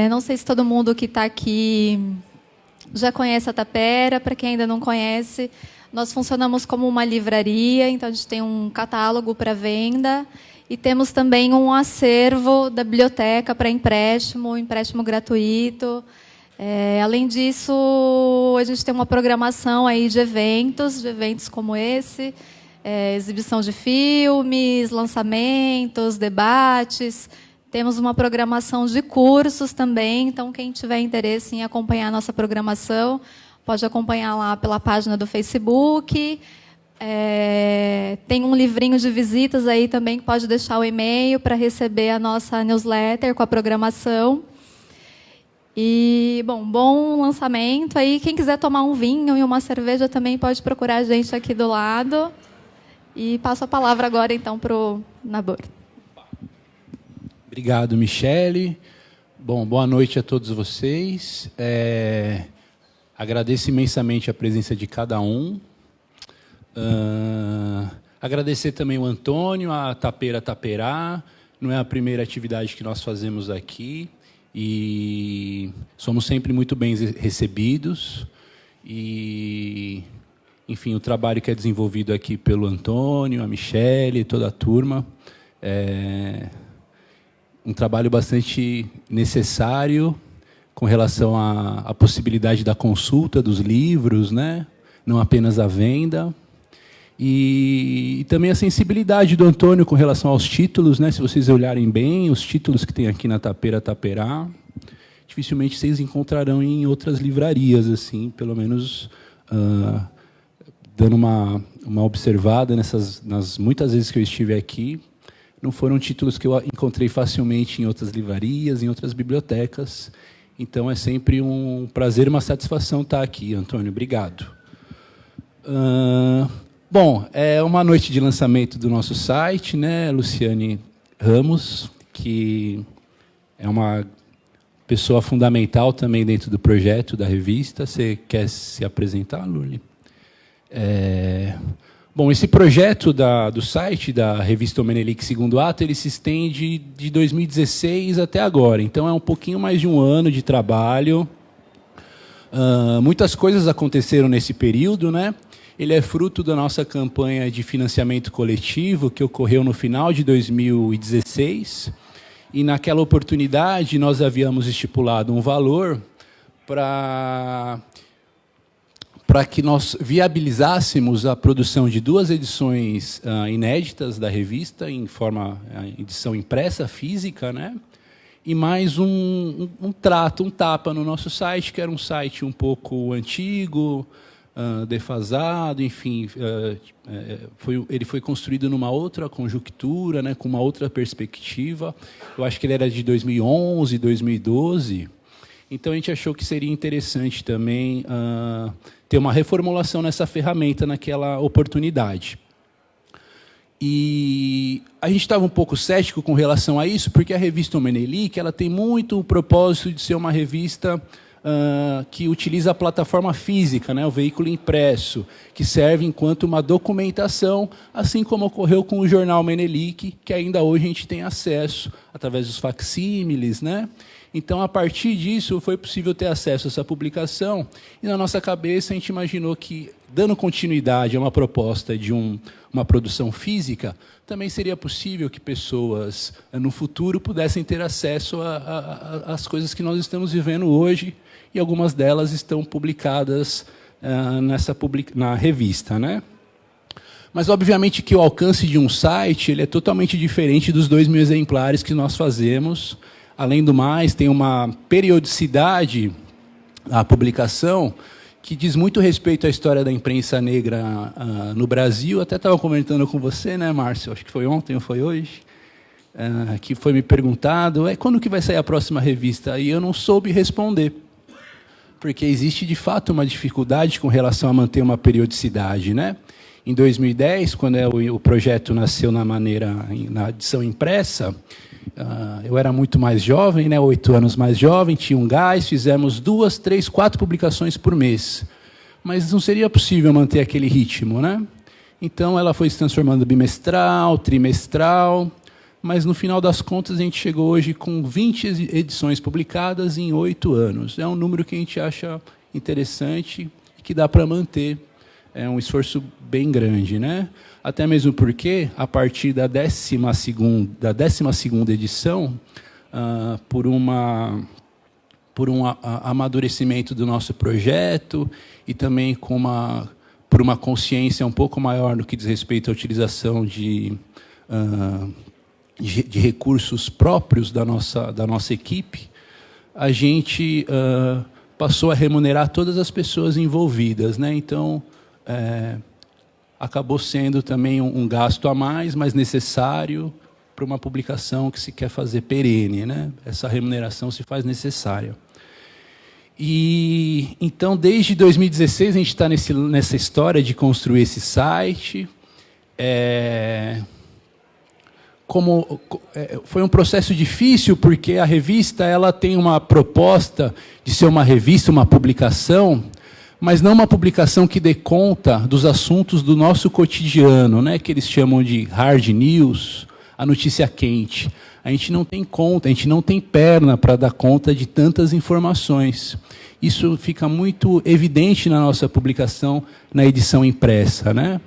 Não sei se todo mundo que está aqui já conhece a Tapera. Para quem ainda não conhece, nós funcionamos como uma livraria, então a gente tem um catálogo para venda e temos também um acervo da biblioteca para empréstimo gratuito. Além disso, a gente tem uma programação aí de eventos como esse, exibição de filmes, lançamentos, debates. Temos uma programação de cursos também, então quem tiver interesse em acompanhar a nossa programação, pode acompanhar lá pela página do Facebook. Tem um livrinho de visitas aí também, que pode deixar o e-mail para receber a nossa newsletter com a programação. E, bom lançamento aí. Quem quiser tomar um vinho e uma cerveja também pode procurar a gente aqui do lado. E passo a palavra agora, então, para o Nabor. Obrigado, Michele. Bom, boa noite a todos vocês. Agradeço imensamente a presença de cada um. Agradecer também o Antônio, a Tapera Taperá. Não é a primeira atividade que nós fazemos aqui. E somos sempre muito bem recebidos. E, enfim, o trabalho que é desenvolvido aqui pelo Antônio, a Michele, toda a turma, um trabalho bastante necessário com relação à possibilidade da consulta dos livros, né? Não apenas a venda. E também a sensibilidade do Antônio com relação aos títulos, né? Se vocês olharem bem, os títulos que tem aqui na Tapera Taperá, dificilmente vocês encontrarão em outras livrarias, assim, pelo menos dando uma observada nas muitas vezes que eu estive aqui. Não foram títulos que eu encontrei facilmente em outras livrarias, em outras bibliotecas. Então, é sempre um prazer e uma satisfação estar aqui, Antônio. Obrigado. Bom, é uma noite de lançamento do nosso site, né? Luciane Ramos, que é uma pessoa fundamental também dentro do projeto da revista. Você quer se apresentar, Luli? Bom, esse projeto do site da revista O Menelik Segundo Ato, ele se estende de 2016 até agora. Então, é um pouquinho mais de um ano de trabalho. Muitas coisas aconteceram nesse período, né? Ele é fruto da nossa campanha de financiamento coletivo, que ocorreu no final de 2016. E, naquela oportunidade, nós havíamos estipulado um valor para que nós viabilizássemos a produção de 2 edições inéditas da revista, em edição impressa, física, né? E mais um tapa no nosso site, que era um site um pouco antigo, defasado, enfim. Ele foi construído numa outra conjuntura, né, com uma outra perspectiva. Eu acho que ele era de 2011, 2012. Então, a gente achou que seria interessante também ter uma reformulação nessa ferramenta naquela oportunidade. E a gente estava um pouco cético com relação a isso, porque a revista O Menelik, ela tem muito o propósito de ser uma revista que utiliza a plataforma física, né, o veículo impresso, que serve enquanto uma documentação, assim como ocorreu com o jornal Menelik, que ainda hoje a gente tem acesso através dos facsímiles, né? Então, a partir disso, foi possível ter acesso a essa publicação, e na nossa cabeça a gente imaginou que, dando continuidade a uma proposta de uma produção física, também seria possível que pessoas, no futuro, pudessem ter acesso às coisas que nós estamos vivendo hoje, e algumas delas estão publicadas na revista, né? Mas, obviamente, que o alcance de um site ele é totalmente diferente dos 2.000 exemplares que nós fazemos. Além do mais, tem uma periodicidade à publicação que diz muito respeito à história da imprensa negra no Brasil. Até estava comentando com você, né, Márcio? Acho que foi ontem ou foi hoje, que foi me perguntado, quando que vai sair a próxima revista? E eu não soube responder, porque existe, de fato, uma dificuldade com relação a manter uma periodicidade, né? Em 2010, quando o projeto nasceu na edição impressa, eu era muito mais jovem, né, 8 anos mais jovem, tinha um gás, fizemos 2, 3, 4 publicações por mês. Mas não seria possível manter aquele ritmo, né? Então, ela foi se transformando bimestral, trimestral. mas no final das contas a gente chegou hoje com 20 edições publicadas em 8 anos. É um número que a gente acha interessante e que dá para manter. É um esforço bem grande, né? Até mesmo porque, a partir da 12ª edição, por um amadurecimento do nosso projeto e também por uma consciência um pouco maior no que diz respeito à utilização de recursos próprios da nossa equipe, a gente passou a remunerar todas as pessoas envolvidas, né? Então, acabou sendo também um gasto a mais, mas necessário para uma publicação que se quer fazer perene, né? Essa remuneração se faz necessária. E então, desde 2016, a gente está nessa história de construir esse site. Foi um processo difícil, porque a revista ela tem uma proposta de ser uma revista, uma publicação, mas não uma publicação que dê conta dos assuntos do nosso cotidiano, né, que eles chamam de hard news, a notícia quente. A gente não tem conta, a gente não tem perna para dar conta de tantas informações. Isso fica muito evidente na nossa publicação, na edição impressa, né?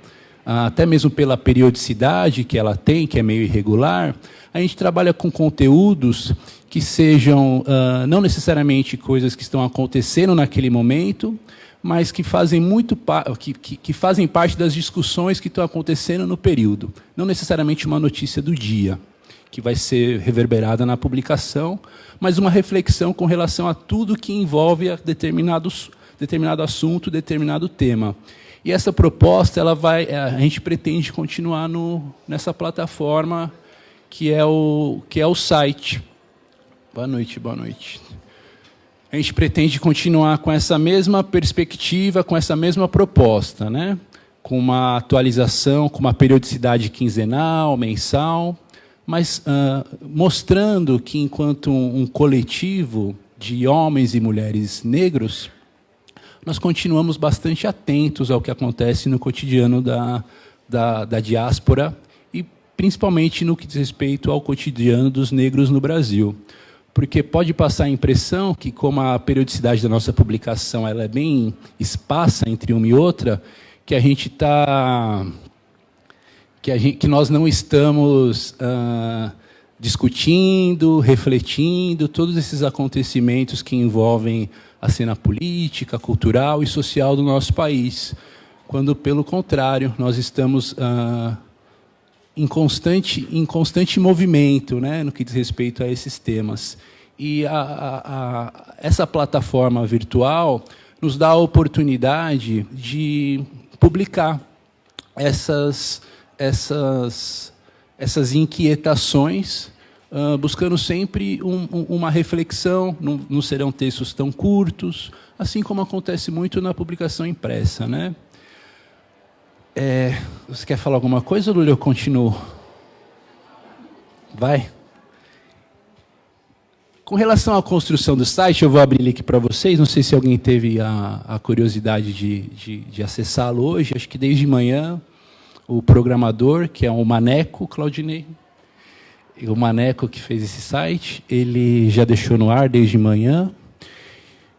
Até mesmo pela periodicidade que ela tem, que é meio irregular, a gente trabalha com conteúdos que sejam não necessariamente coisas que estão acontecendo naquele momento, mas que fazem que fazem parte das discussões que estão acontecendo no período. Não necessariamente uma notícia do dia, que vai ser reverberada na publicação, mas uma reflexão com relação a tudo que envolve determinado assunto, determinado tema. E essa proposta, a gente pretende continuar nessa plataforma que é o site. Boa noite, boa noite. A gente pretende continuar com essa mesma perspectiva, com essa mesma proposta, né? Com uma atualização, com uma periodicidade quinzenal, mensal, mas mostrando que, enquanto um coletivo de homens e mulheres negros, nós continuamos bastante atentos ao que acontece no cotidiano da diáspora e, principalmente, no que diz respeito ao cotidiano dos negros no Brasil. Porque pode passar a impressão que, como a periodicidade da nossa publicação ela é bem esparsa entre uma e outra, que nós não estamos discutindo, refletindo todos esses acontecimentos que envolvem a cena política, cultural e social do nosso país, quando, pelo contrário, nós estamos em constante movimento, né, no que diz respeito a esses temas. E essa plataforma virtual nos dá a oportunidade de publicar essas inquietações, buscando sempre uma reflexão. Não serão textos tão curtos, assim como acontece muito na publicação impressa, né? Você quer falar alguma coisa, Lúlia? Eu continuo. Vai. Com relação à construção do site, eu vou abrir ele aqui para vocês. Não sei se alguém teve a curiosidade de acessá-lo hoje. Acho que desde manhã, o programador, que é o Maneco, Claudinei, o Maneco que fez esse site, ele já deixou no ar desde manhã.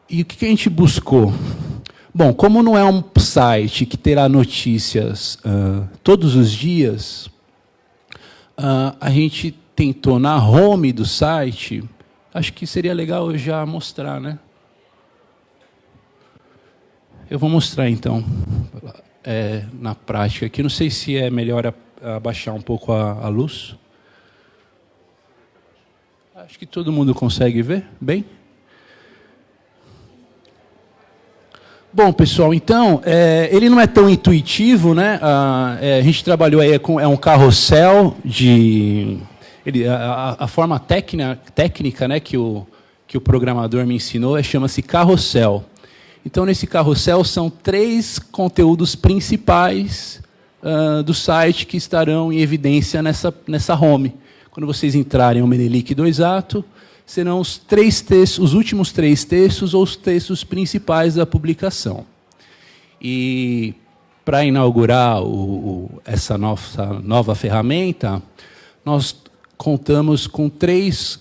E o que a gente buscou? Bom, como não é um site que terá notícias todos os dias, a gente tentou, na home do site, acho que seria legal eu já mostrar, né? Eu vou mostrar, então, na prática aqui. Não sei se é melhor abaixar um pouco a luz. Acho que todo mundo consegue ver bem. Bom, pessoal, então, ele não é tão intuitivo, né? A gente trabalhou aí com um carrossel de... a forma técnica, né, que o programador me ensinou chama-se carrossel. Então, nesse carrossel, são 3 conteúdos principais do site que estarão em evidência nessa home. Quando vocês entrarem no Menelik 2ato, serão os últimos 3 textos ou os textos principais da publicação. E, para inaugurar essa nova ferramenta, nós contamos com 3...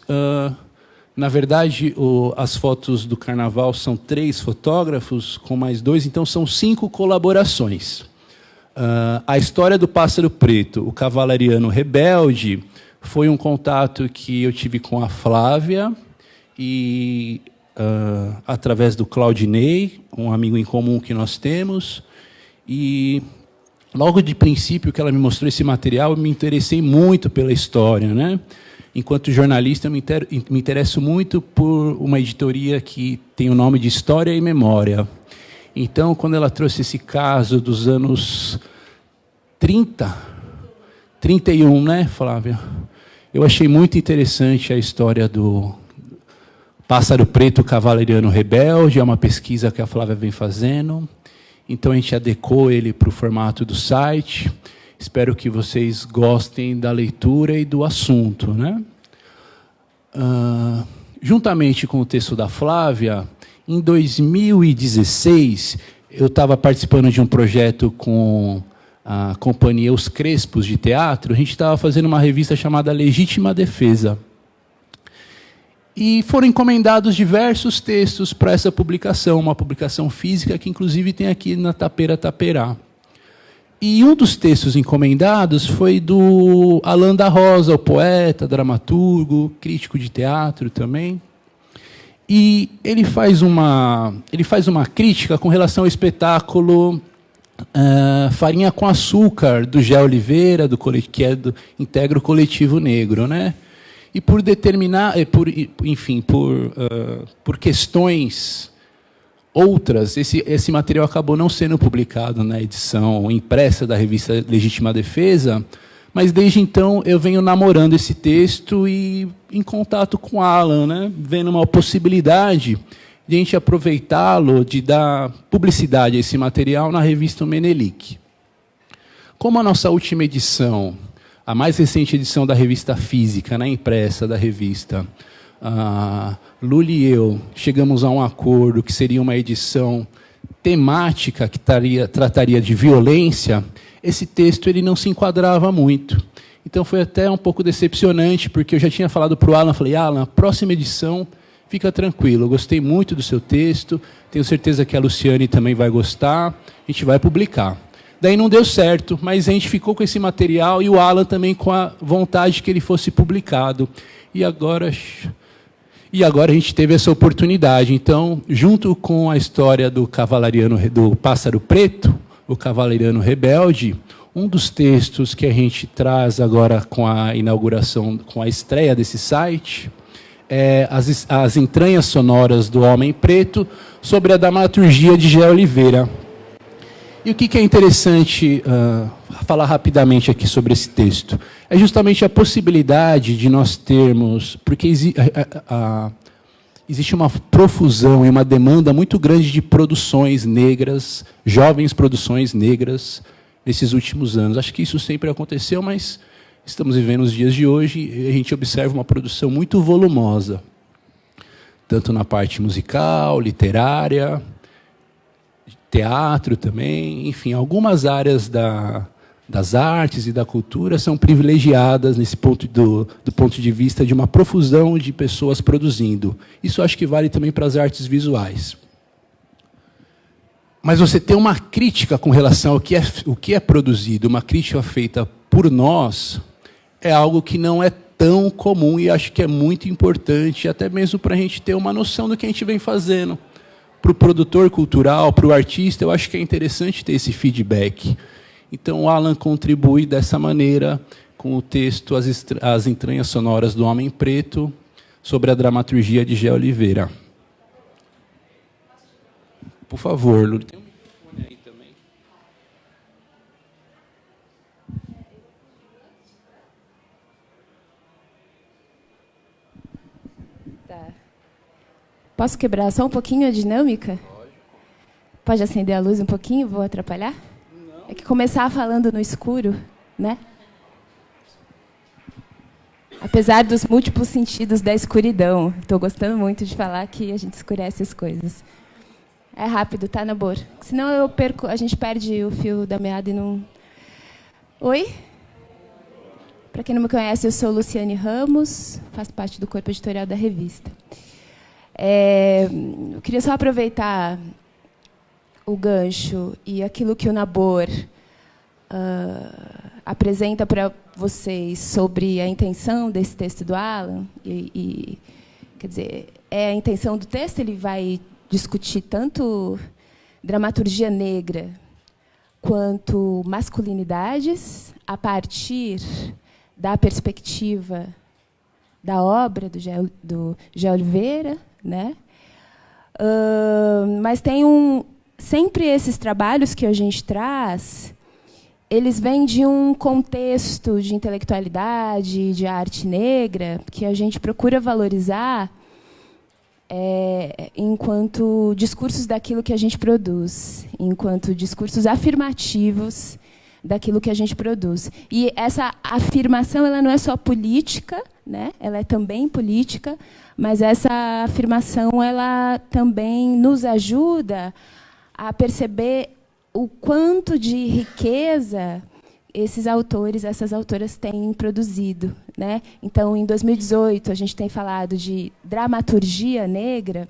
na verdade, as fotos do Carnaval são 3 fotógrafos, com mais 2, então são 5 colaborações. A história do Pássaro Preto, o Cavalariano Rebelde, foi um contato que eu tive com a Flávia, e através do Claudinei, um amigo em comum que nós temos, e logo de princípio que ela me mostrou esse material, eu me interessei muito pela história, né? Enquanto jornalista, eu me interesso muito por uma editoria que tem o nome de História e Memória. Então, quando ela trouxe esse caso dos anos 31, né, Flávia? Eu achei muito interessante a história do Pássaro Preto Cavalariano Rebelde, é uma pesquisa que a Flávia vem fazendo. Então, a gente adequou ele para o formato do site. Espero que vocês gostem da leitura e do assunto, né? Juntamente com o texto da Flávia, em 2016, eu estava participando de um projeto com a companhia Os Crespos de Teatro. A gente estava fazendo uma revista chamada Legítima Defesa. E foram encomendados diversos textos para essa publicação, uma publicação física que, inclusive, tem aqui na Tapera Taperá. E um dos textos encomendados foi do Alain da Rosa, o poeta, dramaturgo, crítico de teatro também. E ele faz uma crítica com relação ao espetáculo Farinha com Açúcar, do Gé Oliveira, que integra o Coletivo Negro, né? E por por questões outras, esse material acabou não sendo publicado na edição impressa da revista Legítima Defesa, mas desde então eu venho namorando esse texto e em contato com Alan, né, vendo uma possibilidade de a gente aproveitá-lo, de dar publicidade a esse material na revista Menelik. Como a nossa última edição, a mais recente edição da revista física, na impressa da revista, Lula e eu chegamos a um acordo que seria uma edição temática que trataria de violência, esse texto ele não se enquadrava muito. Então foi até um pouco decepcionante, porque eu já tinha falado para o Alan, falei, Alan, a próxima edição, fica tranquilo, eu gostei muito do seu texto, tenho certeza que a Luciane também vai gostar, a gente vai publicar. Daí não deu certo, mas a gente ficou com esse material e o Alan também com a vontade que ele fosse publicado. E agora a gente teve essa oportunidade. Então, junto com a história do Pássaro Preto, o Cavalariano Rebelde, um dos textos que a gente traz agora com a inauguração, com a estreia desse site, é as entranhas sonoras do Homem Preto, sobre a dramaturgia de Gé Oliveira. E o que é interessante falar rapidamente aqui sobre esse texto? É justamente a possibilidade de nós termos... Porque existe uma profusão e uma demanda muito grande de produções negras, jovens produções negras, nesses últimos anos. Acho que isso sempre aconteceu, mas estamos vivendo os dias de hoje e a gente observa uma produção muito volumosa, tanto na parte musical, literária, teatro também, enfim, algumas áreas das artes e da cultura são privilegiadas nesse ponto do ponto de vista de uma profusão de pessoas produzindo. Isso acho que vale também para as artes visuais. Mas você tem uma crítica com relação ao que é produzido, uma crítica feita por nós, é algo que não é tão comum e acho que é muito importante, até mesmo para a gente ter uma noção do que a gente vem fazendo. Para o produtor cultural, para o artista, eu acho que é interessante ter esse feedback. Então, o Alan contribui dessa maneira com o texto As Entranhas Sonoras do Homem Preto, sobre a dramaturgia de Gé Oliveira. Por favor, Lula, tem um microfone aí também. Tá. Posso quebrar só um pouquinho a dinâmica? Pode acender a luz um pouquinho? Vou atrapalhar? É que começar falando no escuro, né? Apesar dos múltiplos sentidos da escuridão. Estou gostando muito de falar que a gente escurece as coisas. É rápido, tá, Nabor? Senão a gente perde o fio da meada e não... Oi? Para quem não me conhece, eu sou Luciane Ramos, faço parte do corpo editorial da revista. Eu queria só aproveitar o gancho e aquilo que o Nabor apresenta para vocês sobre a intenção desse texto do Alan. Quer dizer, a intenção do texto, ele vai discutir tanto dramaturgia negra quanto masculinidades a partir da perspectiva da obra do Gé Oliveira, né? Mas tem sempre esses trabalhos que a gente traz, eles vêm de um contexto de intelectualidade, de arte negra, que a gente procura valorizar enquanto discursos daquilo que a gente produz, enquanto discursos afirmativos daquilo que a gente produz. E essa afirmação, ela não é só política, né? Ela é também política, mas essa afirmação, ela também nos ajuda a perceber o quanto de riqueza esses autores, essas autoras têm produzido, né? Então, em 2018, a gente tem falado de dramaturgia negra.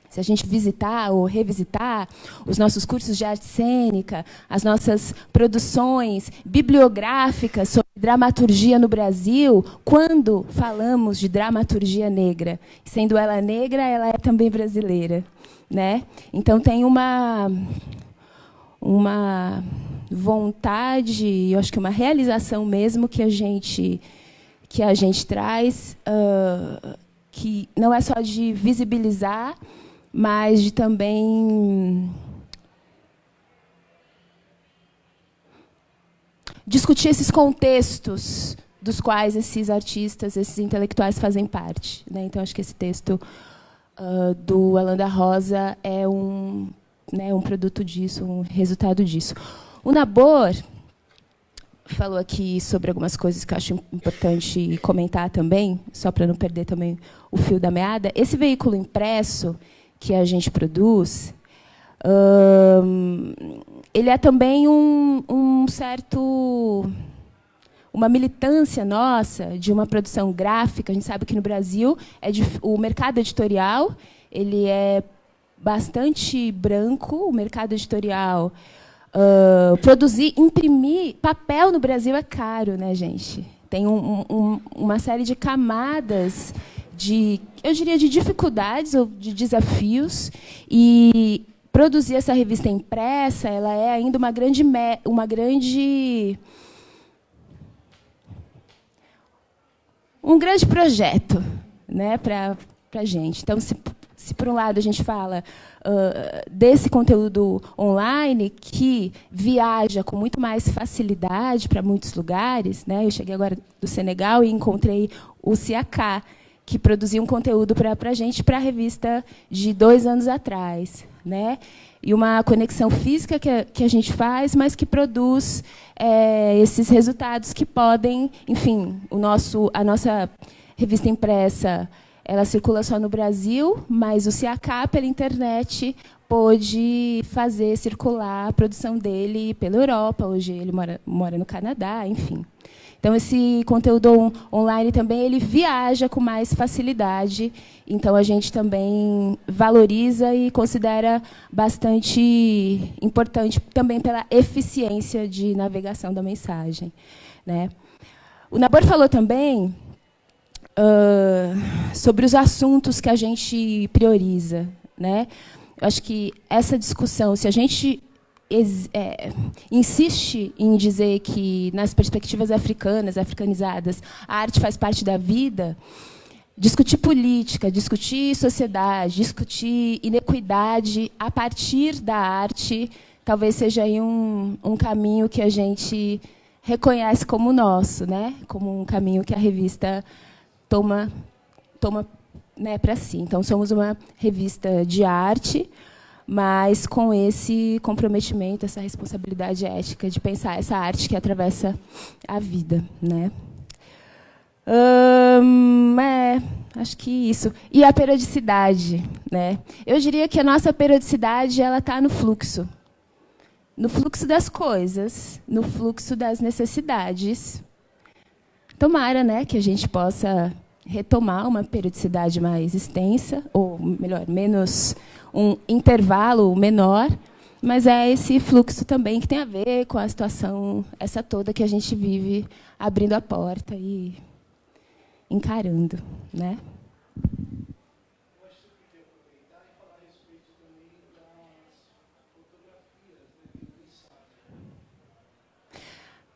Se a gente visitar ou revisitar os nossos cursos de arte cênica, as nossas produções bibliográficas sobre dramaturgia no Brasil, quando falamos de dramaturgia negra, sendo ela negra, ela é também brasileira, né? Então, tem uma vontade, eu acho que uma realização mesmo que a gente traz, que não é só de visibilizar, mas de também discutir esses contextos dos quais esses artistas, esses intelectuais fazem parte, né? Então, acho que esse texto do Alan da Rosa é um produto disso, um resultado disso. O Nabor falou aqui sobre algumas coisas que eu acho importante comentar também, só para não perder também o fio da meada. Esse veículo impresso que a gente produz, ele é também uma militância nossa de uma produção gráfica. A gente sabe que no Brasil o mercado editorial ele é bastante branco, o mercado editorial. Imprimir papel no Brasil é caro, né, gente? Tem uma série de camadas eu diria, de dificuldades ou de desafios, e produzir essa revista impressa, ela é ainda um grande projeto, né, para a gente. Então, se por um lado a gente fala desse conteúdo online que viaja com muito mais facilidade para muitos lugares, né? Eu cheguei agora do Senegal e encontrei o Siaka, que produzia um conteúdo para a gente, para a revista de 2 anos atrás, né? E uma conexão física que a gente faz, mas que produz esses resultados que podem, enfim, a nossa revista impressa, ela circula só no Brasil, mas o Siaka, pela internet, pôde fazer circular a produção dele pela Europa. Hoje ele mora no Canadá, enfim. Então, esse conteúdo online também ele viaja com mais facilidade. Então, a gente também valoriza e considera bastante importante também pela eficiência de navegação da mensagem, né? O Nabor falou também sobre os assuntos que a gente prioriza, né? Eu acho que essa discussão, se a gente insiste em dizer que, nas perspectivas africanizadas, a arte faz parte da vida, discutir política, discutir sociedade, discutir inequidade a partir da arte, talvez seja aí um caminho que a gente reconhece como nosso, né? Como um caminho que a revista toma né, para si. Então, somos uma revista de arte, mas com esse comprometimento, essa responsabilidade ética de pensar essa arte que atravessa a vida, né? Acho que isso. E a periodicidade, né? Eu diria que a nossa periodicidade ela está no fluxo das coisas, no fluxo das necessidades, tomara, né, que a gente possa retomar uma periodicidade mais extensa, ou melhor, menos um intervalo menor, mas é esse fluxo também que tem a ver com a situação essa toda que a gente vive, abrindo a porta e encarando, né?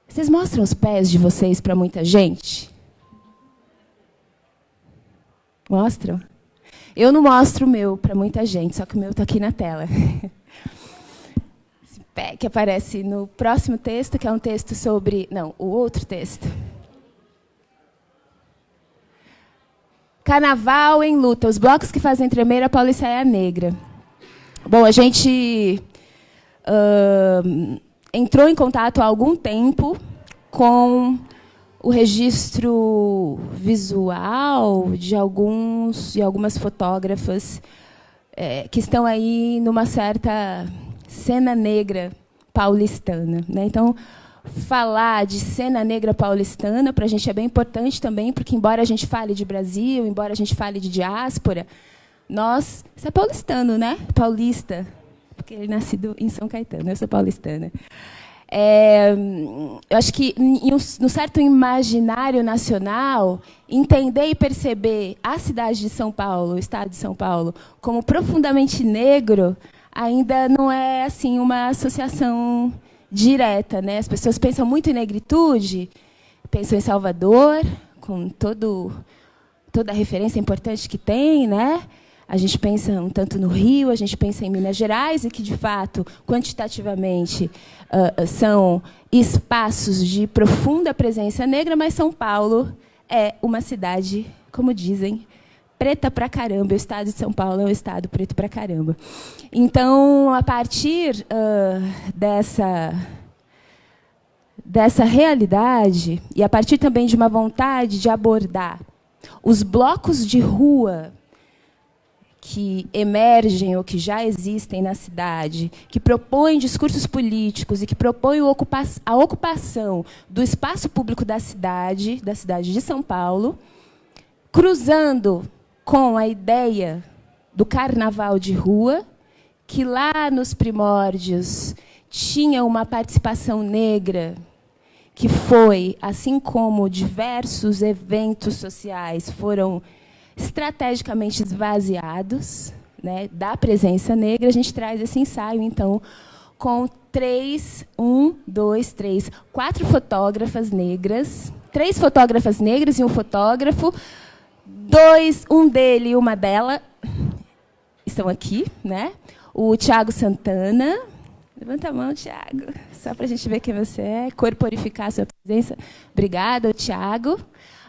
Vocês mostram os pés de vocês para muita gente? Mostram? Eu não mostro o meu para muita gente, só que o meu está aqui na tela. Esse pé que aparece no próximo texto, que é um texto sobre... Não, o outro texto. Carnaval em luta, os blocos que fazem tremer a Pauliceia Negra. Bom, a gente entrou em contato há algum tempo com o registro visual de algumas fotógrafas que estão aí numa certa cena negra paulistana, né? Então, falar de cena negra paulistana para a gente é bem importante também, porque embora a gente fale de Brasil, embora a gente fale de diáspora, você é paulistano, né? Paulista, porque ele é nascido em São Caetano, eu sou paulistana. Eu acho que, no certo imaginário nacional, entender e perceber a cidade de São Paulo, o estado de São Paulo, como profundamente negro, ainda não é assim uma associação direta, né? As pessoas pensam muito em negritude, pensam em Salvador, com toda a referência importante que tem, né? A gente pensa um tanto no Rio, a gente pensa em Minas Gerais, e que, de fato, quantitativamente, são espaços de profunda presença negra, mas São Paulo é uma cidade, como dizem, preta pra caramba. O estado de São Paulo é um estado preto pra caramba. Então, a partir dessa realidade, e a partir também de uma vontade de abordar os blocos de rua que emergem ou que já existem na cidade, que propõem discursos políticos e que propõem a ocupação do espaço público da cidade de São Paulo, cruzando com a ideia do carnaval de rua, que lá nos primórdios tinha uma participação negra, que foi, assim como diversos eventos sociais foram estrategicamente esvaziados, né, da presença negra. A gente traz esse ensaio, então, com 4 fotógrafas negras, 3 fotógrafas negras e um fotógrafo, um dele e uma dela estão aqui, né? O Thiago Santana. Levanta a mão, Thiago, só para a gente ver quem você é, corporificar a sua presença. Obrigada, Thiago.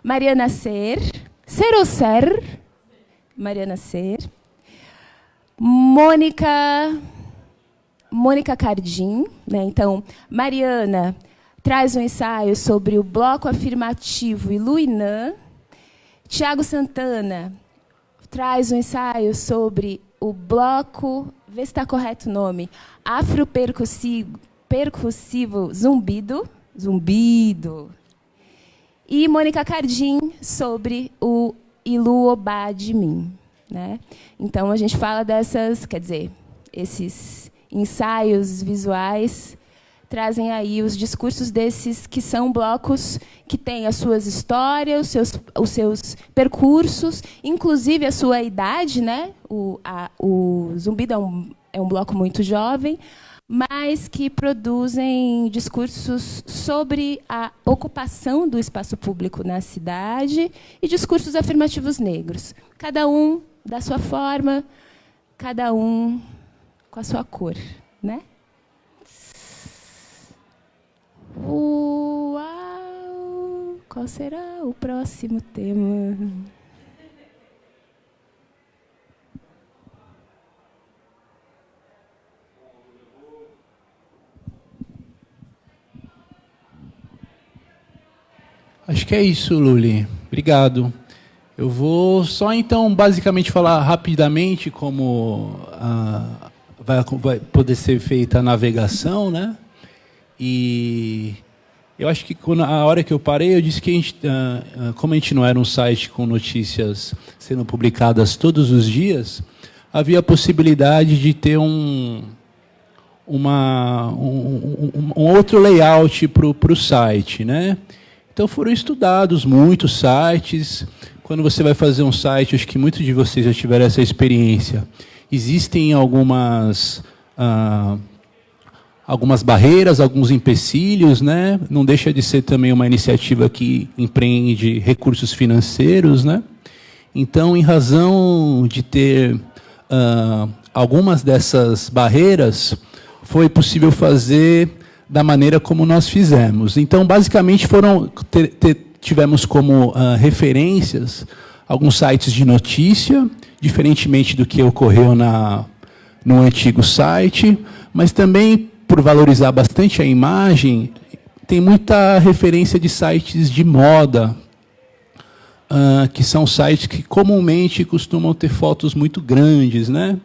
Mariana Ser. Ser ou Ser? Mariana Ser. Mônica Cardim, né? Então, Mariana traz um ensaio sobre o bloco afirmativo e Luinã. Thiago Santana traz um ensaio sobre o bloco, vê se está correto o nome, afropercussivo zumbido. E Mônica Cardim sobre o Iluobá de mim, né? Então, a gente fala esses ensaios visuais trazem aí os discursos desses que são blocos que têm as suas histórias, os seus percursos, inclusive a sua idade, né? O Zumbido é um bloco muito jovem, mas que produzem discursos sobre a ocupação do espaço público na cidade e discursos afirmativos negros. Cada um da sua forma, cada um com a sua cor, né? Uau! Qual será o próximo tema? Acho que é isso, Luli. Obrigado. Eu vou só, então, basicamente falar rapidamente como vai poder ser feita a navegação, né? E Eu acho que a hora que eu parei, eu disse que a gente, como a gente não era um site com notícias sendo publicadas todos os dias, havia a possibilidade de ter um outro layout para o site, né? Então foram estudados muitos sites. Quando você vai fazer um site, acho que muitos de vocês já tiveram essa experiência. Existem algumas barreiras, alguns empecilhos, né? Não deixa de ser também uma iniciativa que empreende recursos financeiros, né? Então, em razão de ter algumas dessas barreiras, foi possível fazer da maneira como nós fizemos. Então, basicamente, tivemos como referências alguns sites de notícia, diferentemente do que ocorreu no antigo site, mas também, por valorizar bastante a imagem, tem muita referência de sites de moda, que são sites que comumente costumam ter fotos muito grandes, né?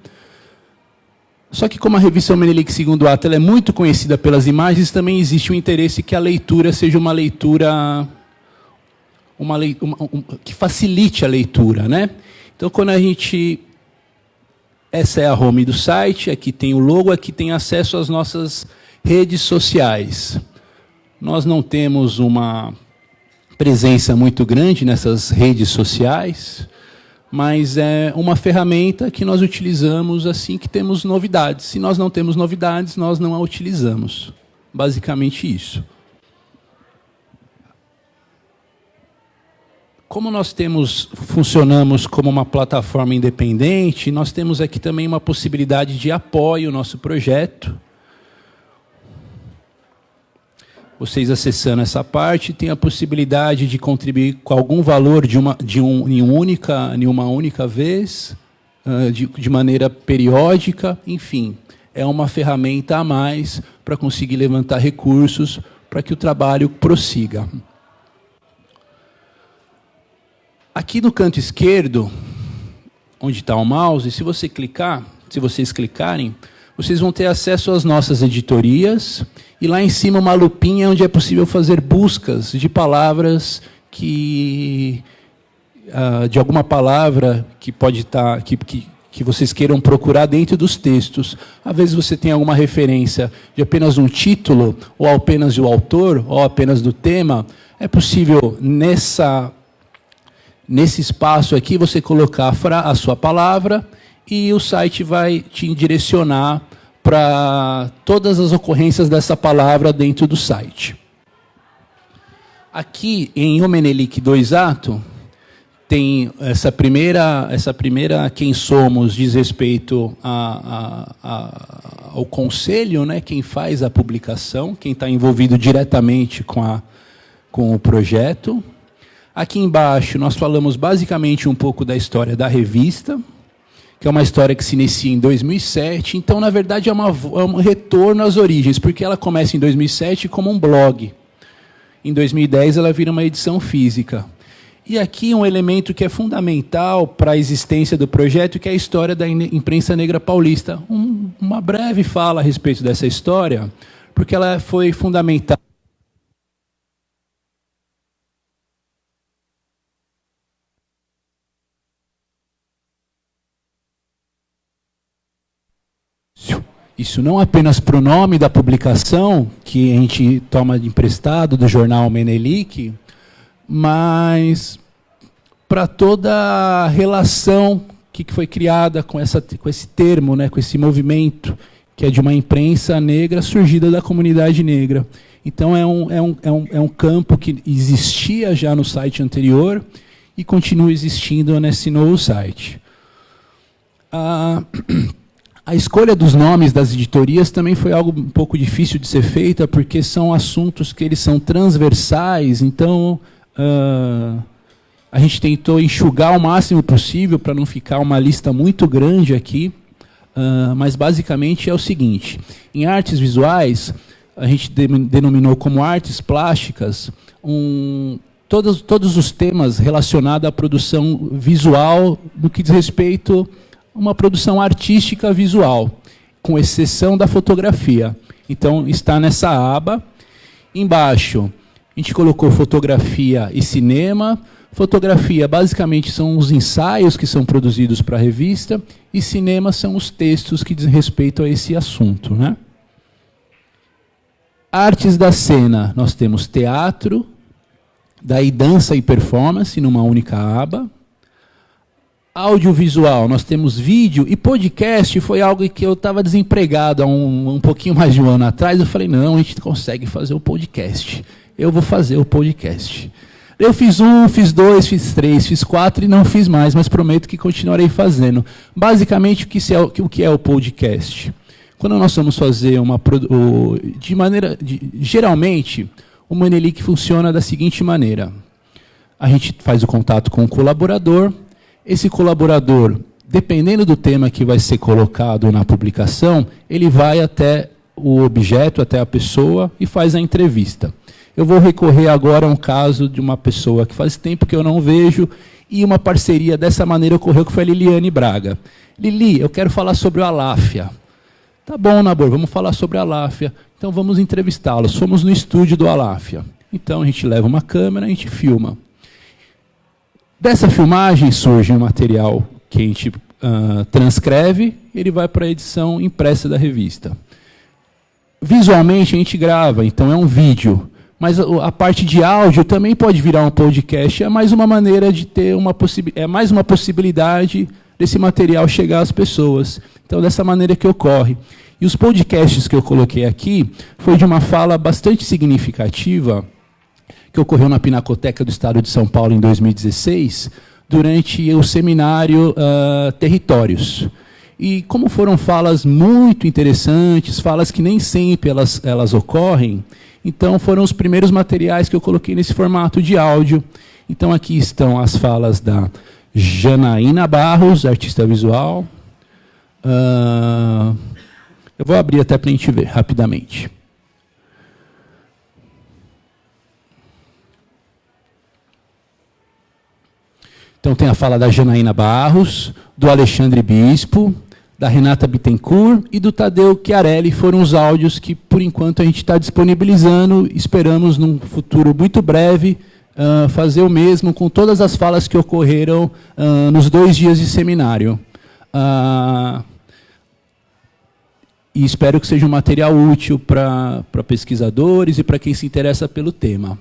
Só que como a revista Menelik Segundo Ato ela é muito conhecida pelas imagens, também existe o interesse que a leitura seja uma leitura que facilite a leitura, né? Então, quando a gente... Essa é a home do site, aqui tem o logo, aqui tem acesso às nossas redes sociais. Nós não temos uma presença muito grande nessas redes sociais, mas é uma ferramenta que nós utilizamos assim que temos novidades. Se nós não temos novidades, nós não a utilizamos. Basicamente isso. Como nós funcionamos como uma plataforma independente, nós temos aqui também uma possibilidade de apoio ao nosso projeto. Vocês acessando essa parte têm a possibilidade de contribuir com algum valor em uma única vez, de maneira periódica, enfim. É uma ferramenta a mais para conseguir levantar recursos para que o trabalho prossiga. Aqui no canto esquerdo, onde está o mouse, se vocês clicarem, vocês vão ter acesso às nossas editorias, e lá em cima uma lupinha onde é possível fazer buscas de palavras de alguma palavra que pode estar, que vocês queiram procurar dentro dos textos. Às vezes você tem alguma referência de apenas um título, ou apenas do autor, ou apenas do tema. É possível, nesse espaço aqui, você colocar a sua palavra e o site vai te direcionar para todas as ocorrências dessa palavra dentro do site. Aqui, em O Menelik 2 Ato, tem essa primeira quem somos diz respeito ao conselho, né, quem faz a publicação, quem está envolvido diretamente com o projeto. Aqui embaixo nós falamos basicamente um pouco da história da revista, que é uma história que se inicia em 2007. Então, na verdade, é um retorno às origens, porque ela começa em 2007 como um blog. Em 2010, ela vira uma edição física. E aqui um elemento que é fundamental para a existência do projeto, que é a história da imprensa negra paulista. Uma breve fala a respeito dessa história, porque ela foi fundamental. Isso não apenas para o nome da publicação, que a gente toma de emprestado do jornal Menelik, mas para toda a relação que foi criada com esse termo, né, com esse movimento, que é de uma imprensa negra surgida da comunidade negra. Então, é um campo que existia já no site anterior e continua existindo nesse novo site. A escolha dos nomes das editorias também foi algo um pouco difícil de ser feita, porque são assuntos que eles são transversais, então a gente tentou enxugar o máximo possível para não ficar uma lista muito grande aqui, mas basicamente é o seguinte: em artes visuais, a gente denominou como artes plásticas todos os temas relacionados à produção visual no que diz respeito uma produção artística visual, com exceção da fotografia. Então, está nessa aba. Embaixo, a gente colocou fotografia e cinema. Fotografia, basicamente, são os ensaios que são produzidos para a revista, e cinema são os textos que dizem respeito a esse assunto, né? Artes da cena, nós temos teatro, daí dança e performance numa única aba. Audiovisual, nós temos vídeo, e podcast foi algo que eu estava desempregado há um pouquinho mais de um ano atrás. Eu falei, não, a gente consegue fazer o podcast. Eu vou fazer o podcast. Eu fiz 1, fiz 2, fiz 3, fiz 4 e não fiz mais, mas prometo que continuarei fazendo. Basicamente, o que é o podcast? Quando nós vamos fazer geralmente, o Manelik funciona da seguinte maneira. A gente faz o contato com o colaborador. Esse colaborador, dependendo do tema que vai ser colocado na publicação, ele vai até o objeto, até a pessoa e faz a entrevista. Eu vou recorrer agora a um caso de uma pessoa que faz tempo que eu não vejo, e uma parceria dessa maneira ocorreu, que foi a Liliane Braga. Lili, eu quero falar sobre o Aláfia. Tá bom, Nabor, vamos falar sobre a Aláfia. Então vamos entrevistá-los. Fomos no estúdio do Aláfia. Então a gente leva uma câmera, a gente filma. Dessa filmagem surge um material que a gente transcreve, ele vai para a edição impressa da revista. Visualmente a gente grava, então é um vídeo. Mas a parte de áudio também pode virar um podcast. É mais uma maneira de ter mais uma possibilidade desse material chegar às pessoas. Então, dessa maneira que ocorre. E os podcasts que eu coloquei aqui foi de uma fala bastante significativa que ocorreu na Pinacoteca do Estado de São Paulo em 2016, durante o seminário Territórios. E como foram falas muito interessantes, falas que nem sempre elas ocorrem, então foram os primeiros materiais que eu coloquei nesse formato de áudio. Então aqui estão as falas da Janaína Barros, artista visual. Eu vou abrir até para a gente ver rapidamente. Então tem a fala da Janaína Barros, do Alexandre Bispo, da Renata Bittencourt e do Tadeu Chiarelli. Foram os áudios que, por enquanto, a gente está disponibilizando. Esperamos, num futuro muito breve, fazer o mesmo com todas as falas que ocorreram nos 2 dias de seminário. E espero que seja um material útil para pesquisadores e para quem se interessa pelo tema.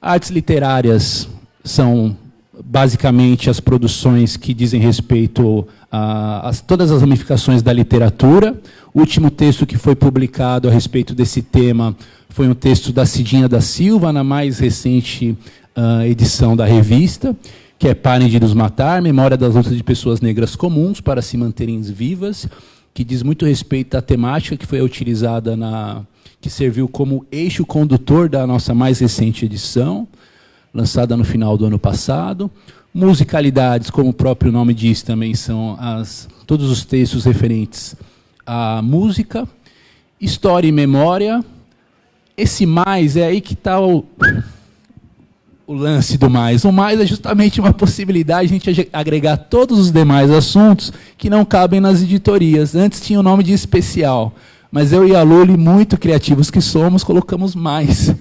Artes literárias são basicamente as produções que dizem respeito a todas as ramificações da literatura. O último texto que foi publicado a respeito desse tema foi um texto da Cidinha da Silva, na mais recente edição da revista, que é Parem de Nos Matar, Memória das Lutas de Pessoas Negras Comuns para se manterem vivas, que diz muito respeito à temática que foi utilizada que serviu como eixo condutor da nossa mais recente edição, lançada no final do ano passado. Musicalidades, como o próprio nome diz, também são todos os textos referentes à música. História e memória. Esse mais, é aí que está o lance do mais. O mais é justamente uma possibilidade de a gente agregar todos os demais assuntos que não cabem nas editorias. Antes tinha o nome de especial, mas eu e a Luli, muito criativos que somos, colocamos mais,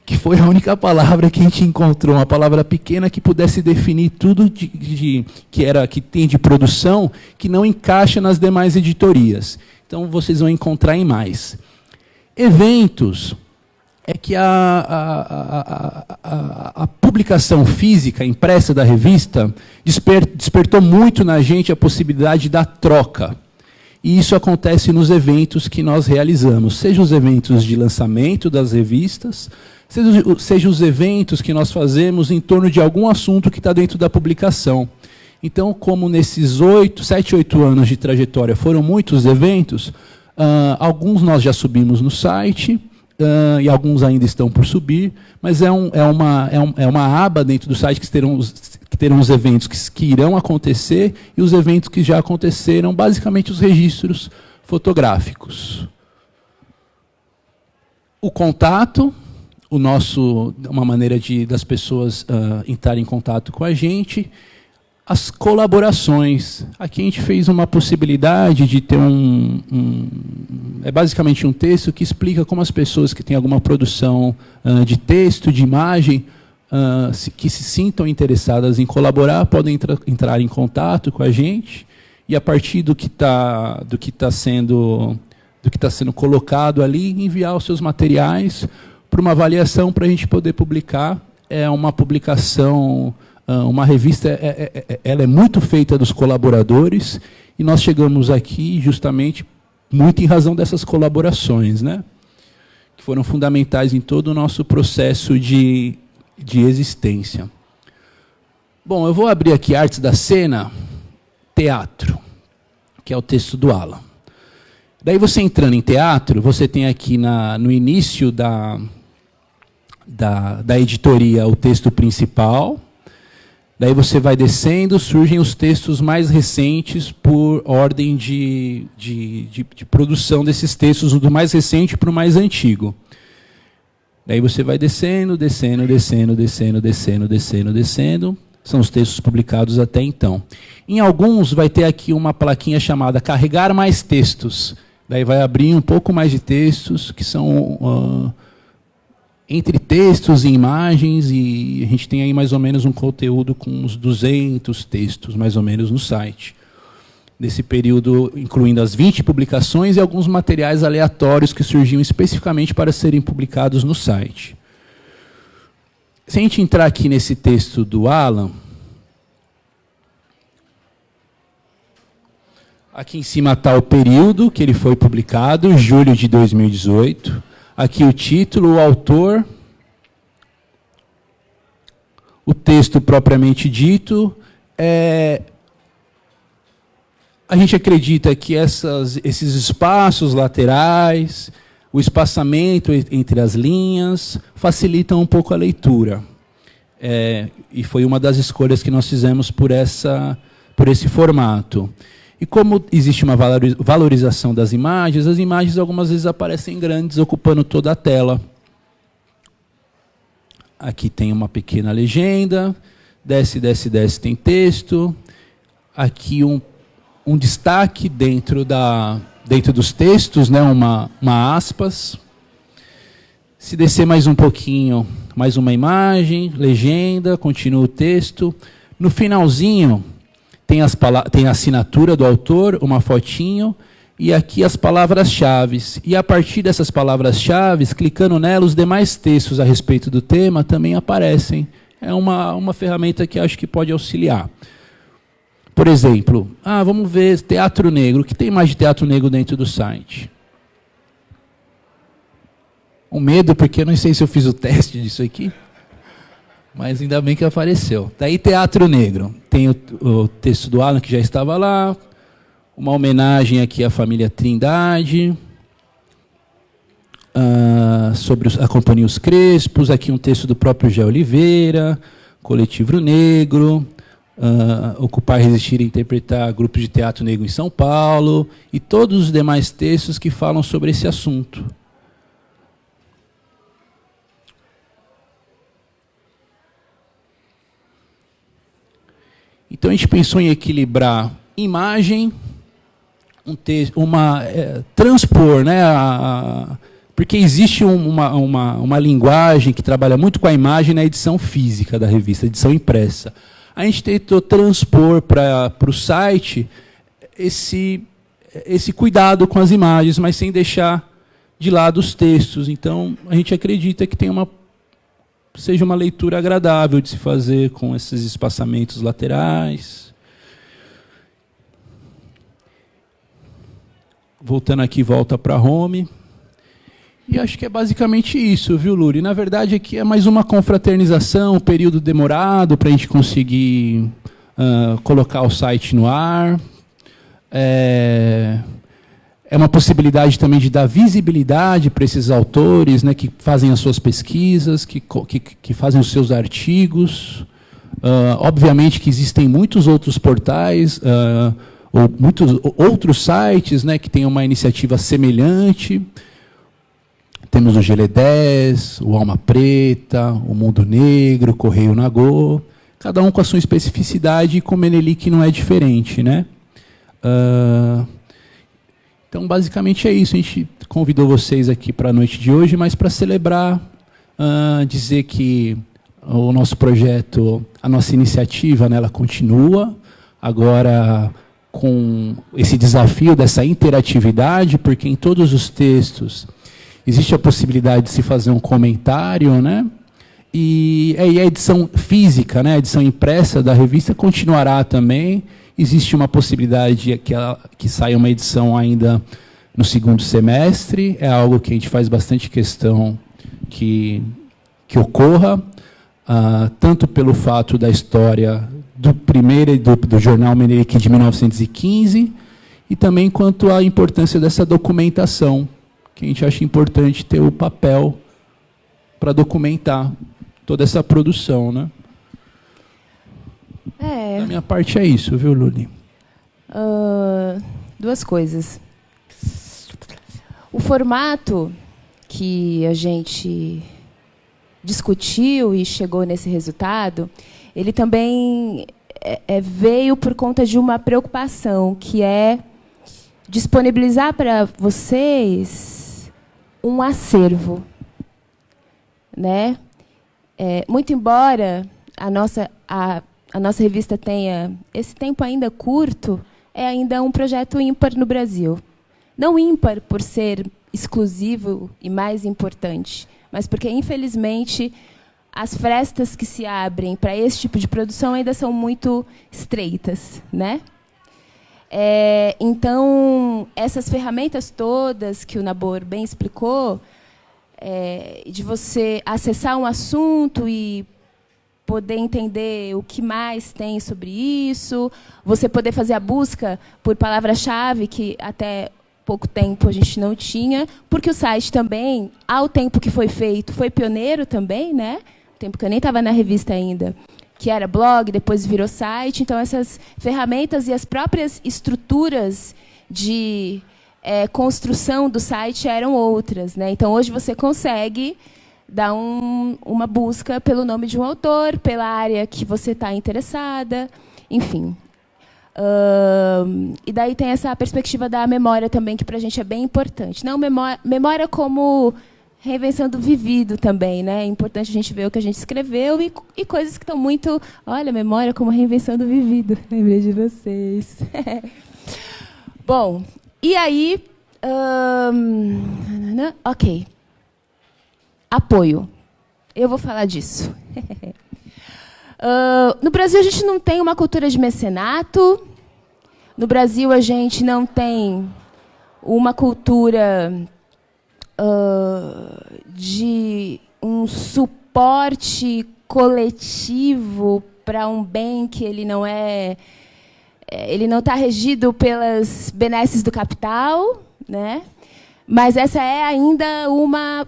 que foi a única palavra que a gente encontrou, uma palavra pequena que pudesse definir tudo que tem de produção, que não encaixa nas demais editorias. Então, vocês vão encontrar em mais. Eventos. É que a publicação física, impressa da revista, despertou muito na gente a possibilidade da troca. E isso acontece nos eventos que nós realizamos, seja os eventos de lançamento das revistas, seja os eventos que nós fazemos em torno de algum assunto que está dentro da publicação. Então, como nesses 7, 8 anos de trajetória foram muitos eventos, alguns nós já subimos no site, e alguns ainda estão por subir, mas é uma aba dentro do site que terão os eventos que irão acontecer e os eventos que já aconteceram, basicamente os registros fotográficos. O contato, uma maneira das pessoas entrarem em contato com a gente. as colaborações. Aqui a gente fez uma possibilidade de ter é basicamente um texto que explica como as pessoas que têm alguma produção de texto, de imagem, que se sintam interessadas em colaborar, podem entrar em contato com a gente, e a partir do que está sendo colocado ali, enviar os seus materiais para uma avaliação para a gente poder publicar. É uma publicação, uma revista, ela é muito feita dos colaboradores, e nós chegamos aqui justamente muito em razão dessas colaborações, né, que foram fundamentais em todo o nosso processo de existência. Bom, eu vou abrir aqui Artes da Cena, Teatro, que é o texto do Alan. Daí você entrando em teatro, você tem aqui no início da editoria o texto principal. Daí você vai descendo, surgem os textos mais recentes por ordem de produção desses textos, do mais recente para o mais antigo. Daí você vai descendo, descendo, descendo, descendo, descendo, descendo, descendo. São os textos publicados até então. Em alguns vai ter aqui uma plaquinha chamada Carregar mais textos. Daí vai abrir um pouco mais de textos, que são entre textos e imagens, e a gente tem aí mais ou menos um conteúdo com uns 200 textos, mais ou menos, no site. Nesse período, incluindo as 20 publicações e alguns materiais aleatórios que surgiam especificamente para serem publicados no site. Se a gente entrar aqui nesse texto do Alan, aqui em cima está o período que ele foi publicado, julho de 2018. Aqui o título, o autor, o texto propriamente dito. A gente acredita que esses espaços laterais, o espaçamento entre as linhas, facilitam um pouco a leitura. E foi uma das escolhas que nós fizemos por esse formato. E como existe uma valorização das imagens, as imagens algumas vezes aparecem grandes, ocupando toda a tela. Aqui tem uma pequena legenda, desce, desce, desce, tem texto. Aqui um destaque dentro dos textos, né, uma aspas. Se descer mais um pouquinho, mais uma imagem, legenda, continua o texto. No finalzinho, tem a assinatura do autor, uma fotinho, e aqui as palavras-chave. E a partir dessas palavras-chave, clicando nelas, os demais textos a respeito do tema também aparecem. É uma ferramenta que acho que pode auxiliar. Por exemplo, vamos ver teatro negro. O que tem mais de teatro negro dentro do site? Um medo, porque eu não sei se eu fiz o teste disso aqui. Mas ainda bem que apareceu. Daí, teatro negro. Tem o texto do Alan, que já estava lá. Uma homenagem aqui à família Trindade. Sobre a Companhia Os Crespos. Aqui um texto do próprio Gé Oliveira. Coletivo Negro. Ocupar, Resistir e Interpretar grupos de teatro negro em São Paulo. E todos os demais textos que falam sobre esse assunto. Então a gente pensou em equilibrar imagem, transpor, né, porque existe uma linguagem que trabalha muito com a imagem na edição física da revista, edição impressa. A gente tentou transpor para o site esse cuidado com as imagens, mas sem deixar de lado os textos. Então a gente acredita que seja uma leitura agradável de se fazer com esses espaçamentos laterais. Voltando aqui, volta para home. E acho que é basicamente isso, viu, Luri? Na verdade, aqui é mais uma confraternização, um período demorado para a gente conseguir colocar o site no ar. É uma possibilidade também de dar visibilidade para esses autores, né, que fazem as suas pesquisas, que fazem os seus artigos. Obviamente que existem muitos outros portais, ou muitos outros sites, né, que têm uma iniciativa semelhante. Temos o GL10, o Alma Preta, o Mundo Negro, o Correio Nagô. cada um com a sua especificidade, e com o Menelik não é diferente, né? Então, basicamente é isso. A gente convidou vocês aqui para a noite de hoje, mas para celebrar, dizer que o nosso projeto, a nossa iniciativa, né, ela continua, agora com esse desafio dessa interatividade, porque em todos os textos existe a possibilidade de se fazer um comentário, né? E a edição física, né, a edição impressa da revista continuará também. Existe uma possibilidade que saia uma edição ainda no segundo semestre. É algo que a gente faz bastante questão que ocorra, tanto pelo fato da história do primeiro do jornal Menelik de 1915, e também quanto à importância dessa documentação, que a gente acha importante ter o papel para documentar toda essa produção, né? Da minha parte é isso, viu, Luli? Duas coisas. O formato que a gente discutiu e chegou nesse resultado, ele também veio por conta de uma preocupação, que é disponibilizar para vocês um acervo, né? Muito embora a nossa revista tenha esse tempo ainda curto, é ainda um projeto ímpar no Brasil. Não ímpar por ser exclusivo e mais importante, mas porque, infelizmente, as frestas que se abrem para esse tipo de produção ainda são muito estreitas, né? Então, essas ferramentas todas que o Nabor bem explicou, de você acessar um assunto e poder entender o que mais tem sobre isso, você poder fazer a busca por palavra-chave, que até pouco tempo a gente não tinha, porque o site também, ao tempo que foi feito, foi pioneiro também, né? Tempo que eu nem estava na revista ainda, que era blog, depois virou site. Então, essas ferramentas e as próprias estruturas de construção do site eram outras, né? Então, hoje você consegue dar uma busca pelo nome de um autor, pela área que você está interessada, enfim. E daí tem essa perspectiva da memória também, que para a gente é bem importante. Não memória como reinvenção do vivido também, né? É importante a gente ver o que a gente escreveu e coisas que estão muito... Olha, memória como reinvenção do vivido. Lembrei de vocês. Bom, e aí... ok. Apoio. Eu vou falar disso. No Brasil, a gente não tem uma cultura de mecenato. No Brasil, a gente não tem uma cultura de um suporte coletivo para um bem que ele não está regido pelas benesses do capital, né? Mas essa é ainda uma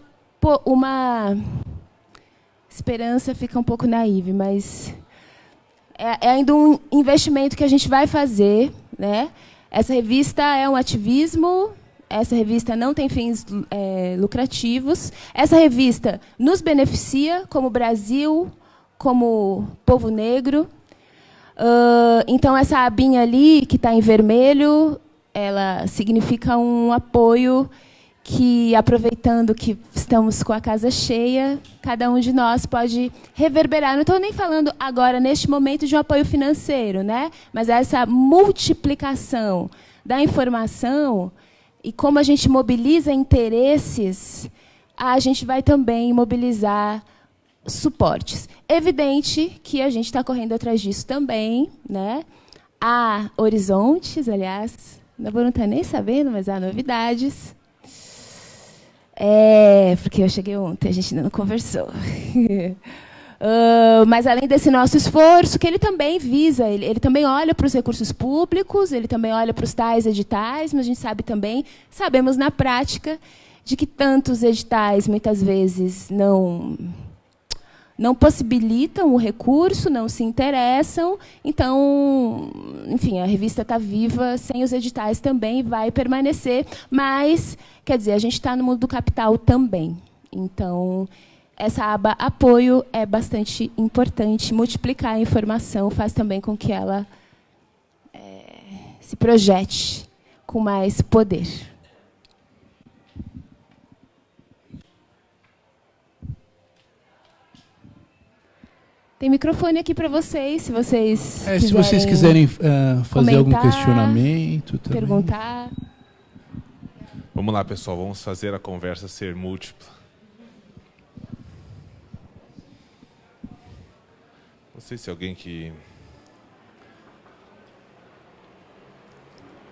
esperança, fica um pouco naive, mas é ainda um investimento que a gente vai fazer, né? Essa revista é um ativismo, essa revista não tem fins lucrativos, essa revista nos beneficia como Brasil, como povo negro. Então, essa abinha ali, que está em vermelho, ela significa um apoio que, aproveitando que estamos com a casa cheia, cada um de nós pode reverberar. Não estou nem falando agora, neste momento, de um apoio financeiro, né? Mas essa multiplicação da informação e como a gente mobiliza interesses, a gente vai também mobilizar suportes. Evidente que a gente está correndo atrás disso também, né? Há horizontes, aliás, não estou nem sabendo, mas há novidades. Porque eu cheguei ontem, a gente ainda não conversou. Mas, além desse nosso esforço, que ele também visa, ele também olha para os recursos públicos, ele também olha para os tais editais, mas a gente sabe também, sabemos na prática, de que tantos editais, muitas vezes, não possibilitam o recurso, não se interessam. Então, enfim, a revista está viva, sem os editais também vai permanecer, mas, quer dizer, a gente está no mundo do capital também. Então, essa aba apoio é bastante importante. Multiplicar a informação faz também com que ela se projete com mais poder. Tem microfone aqui para vocês, se vocês se vocês quiserem fazer algum questionamento. Também. Perguntar. Vamos lá, pessoal, vamos fazer a conversa ser múltipla. Não sei se alguém que...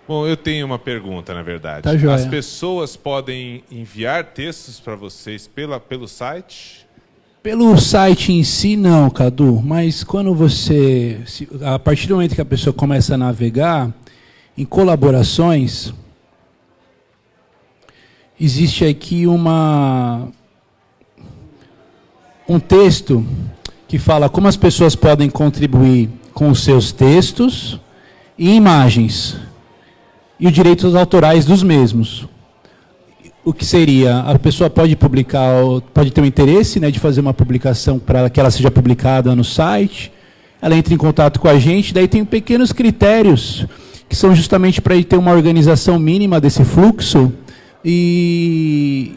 Bom, eu tenho uma pergunta, na verdade. Tá joia. As pessoas podem enviar textos para vocês pelo site? Pelo site em si, não, Cadu, mas quando você... A partir do momento que a pessoa começa a navegar, em colaborações, existe aqui um texto que fala como as pessoas podem contribuir com os seus textos e imagens, e os direitos autorais dos mesmos. O que seria, a pessoa pode publicar, pode ter um interesse, né, de fazer uma publicação para que ela seja publicada no site, ela entra em contato com a gente, daí tem pequenos critérios, que são justamente para ter uma organização mínima desse fluxo, e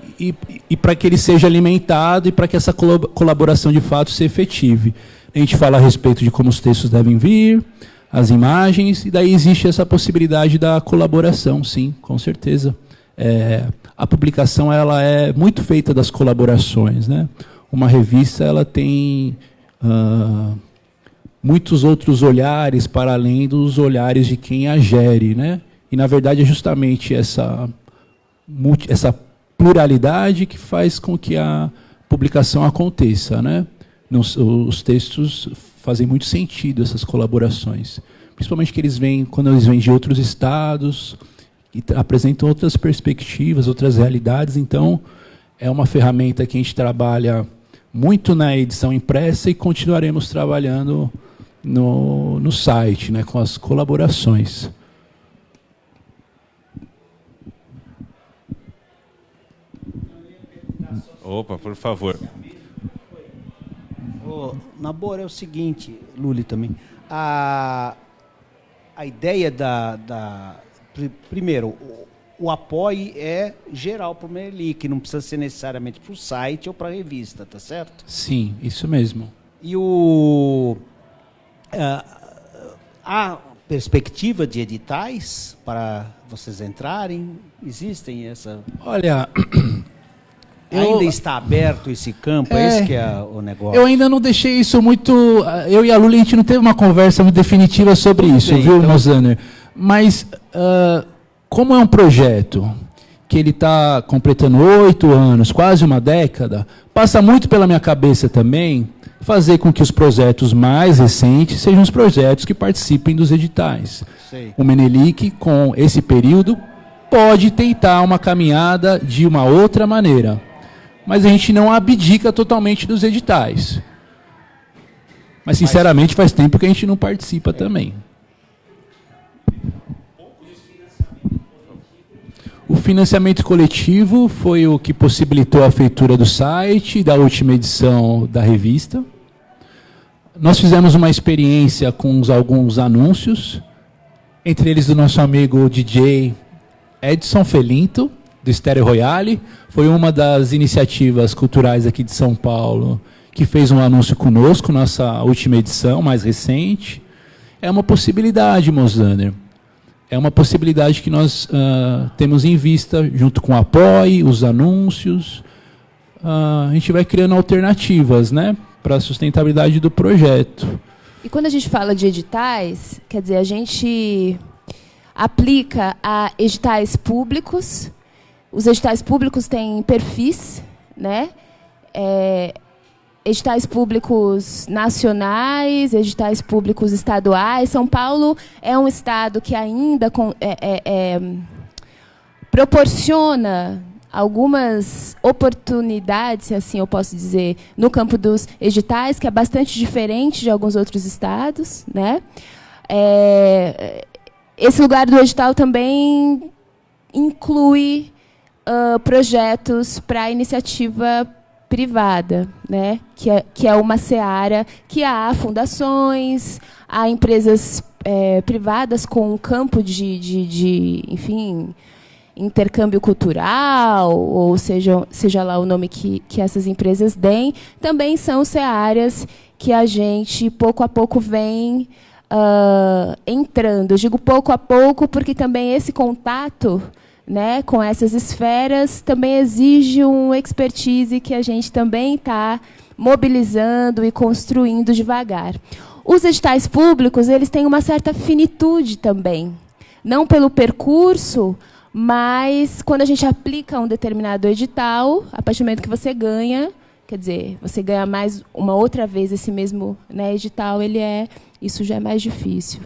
para que ele seja alimentado e para que essa colaboração de fato se efetive. A gente fala a respeito de como os textos devem vir, as imagens, e daí existe essa possibilidade da colaboração, sim, com certeza. A publicação ela é muito feita das colaborações, né? Uma revista ela tem muitos outros olhares para além dos olhares de quem a gere, né? E na verdade é justamente essa pluralidade que faz com que a publicação aconteça, né? Os textos fazem muito sentido, essas colaborações, principalmente que quando eles vêm de outros estados e apresentam outras perspectivas, outras realidades. Então, é uma ferramenta que a gente trabalha muito na edição impressa e continuaremos trabalhando no site, né, com as colaborações. Opa, por favor. Nabor, é o seguinte, Luli também. A ideia primeiro, o apoio é geral para o Menelic, não precisa ser necessariamente para o site ou para a revista, tá certo? Sim, isso mesmo. E a perspectiva de editais para vocês entrarem? Existem essa... Olha... Ainda está aberto esse campo, esse que é o negócio. Eu ainda não deixei isso muito... Eu e a Luli, a gente não teve uma conversa muito definitiva sobre isso, bem, viu, então... Mozaner? Mas, como é um projeto que ele está completando 8 anos, quase uma década, passa muito pela minha cabeça também fazer com que os projetos mais recentes sejam os projetos que participem dos editais. Sei. O Menelic, com esse período, pode tentar uma caminhada de uma outra maneira. Mas a gente não abdica totalmente dos editais. Mas, sinceramente, faz tempo que a gente não participa também. O financiamento coletivo foi o que possibilitou a feitura do site, da última edição da revista. Nós fizemos uma experiência com alguns anúncios, entre eles do nosso amigo DJ Edson Felinto, do Stereo Royale. Foi uma das iniciativas culturais aqui de São Paulo que fez um anúncio conosco, nossa última edição, mais recente. É uma possibilidade, Mozaner. É uma possibilidade que nós temos em vista, junto com o apoio, os anúncios. A gente vai criando alternativas, né, para a sustentabilidade do projeto. E quando a gente fala de editais, quer dizer, a gente aplica a editais públicos. Os editais públicos têm perfis, né? Editais públicos nacionais, editais públicos estaduais. São Paulo é um estado que ainda proporciona algumas oportunidades, se assim eu posso dizer, no campo dos editais, que é bastante diferente de alguns outros estados, né? Esse lugar do edital também inclui projetos para iniciativa privada, né? Que é uma seara que há fundações, há empresas privadas com um campo de enfim, intercâmbio cultural, ou seja lá o nome que essas empresas deem, também são searas que a gente, pouco a pouco, vem entrando. Eu digo pouco a pouco porque também esse contato, né, com essas esferas também exige um expertise que a gente também está mobilizando e construindo devagar. Os editais públicos, eles têm uma certa finitude também, não pelo percurso, mas quando a gente aplica um determinado edital, a partir do momento que você ganha, quer dizer, você ganha mais uma outra vez esse mesmo, né, edital, isso já é mais difícil.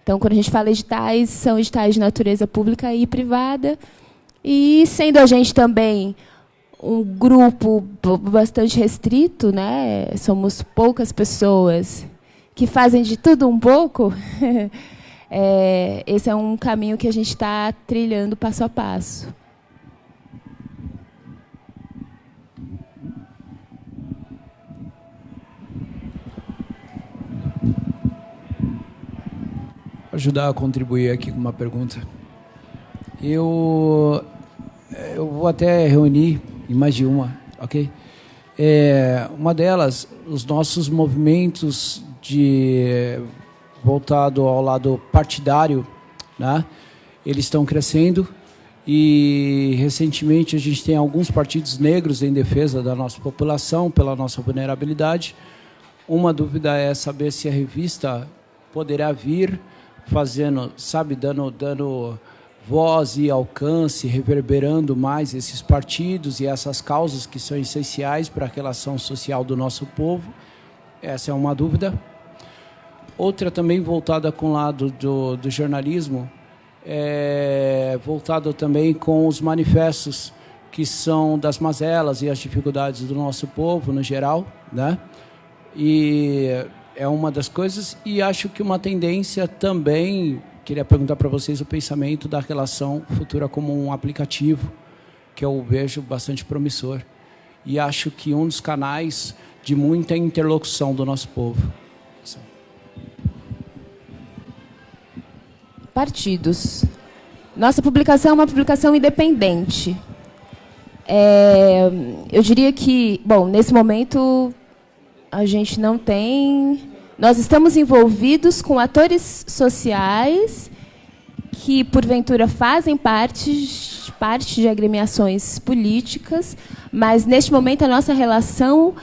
Então, quando a gente fala editais, são editais de natureza pública e privada, e sendo a gente também um grupo bastante restrito, né, somos poucas pessoas que fazem de tudo um pouco, esse é um caminho que a gente está trilhando passo a passo. Ajudar a contribuir aqui com uma pergunta. Eu vou até reunir em mais de uma, ok? Uma delas, os nossos movimentos voltado ao lado partidário, né? Eles estão crescendo e recentemente a gente tem alguns partidos negros em defesa da nossa população pela nossa vulnerabilidade. Uma dúvida é saber se a revista poderá vir fazendo, sabe, dando voz e alcance, reverberando mais esses partidos e essas causas que são essenciais para a relação social do nosso povo. Essa é uma dúvida. Outra também voltada com o lado do jornalismo, voltado também com os manifestos que são das mazelas e as dificuldades do nosso povo no geral, né? E é uma das coisas, e acho que uma tendência também, queria perguntar para vocês o pensamento da relação futura como um aplicativo, que eu vejo bastante promissor. E acho que um dos canais de muita interlocução do nosso povo. Partidos. Nossa publicação é uma publicação independente. Eu diria que, bom, nesse momento a gente não tem... Nós estamos envolvidos com atores sociais que, porventura, fazem parte de agremiações políticas, mas, neste momento, a nossa relação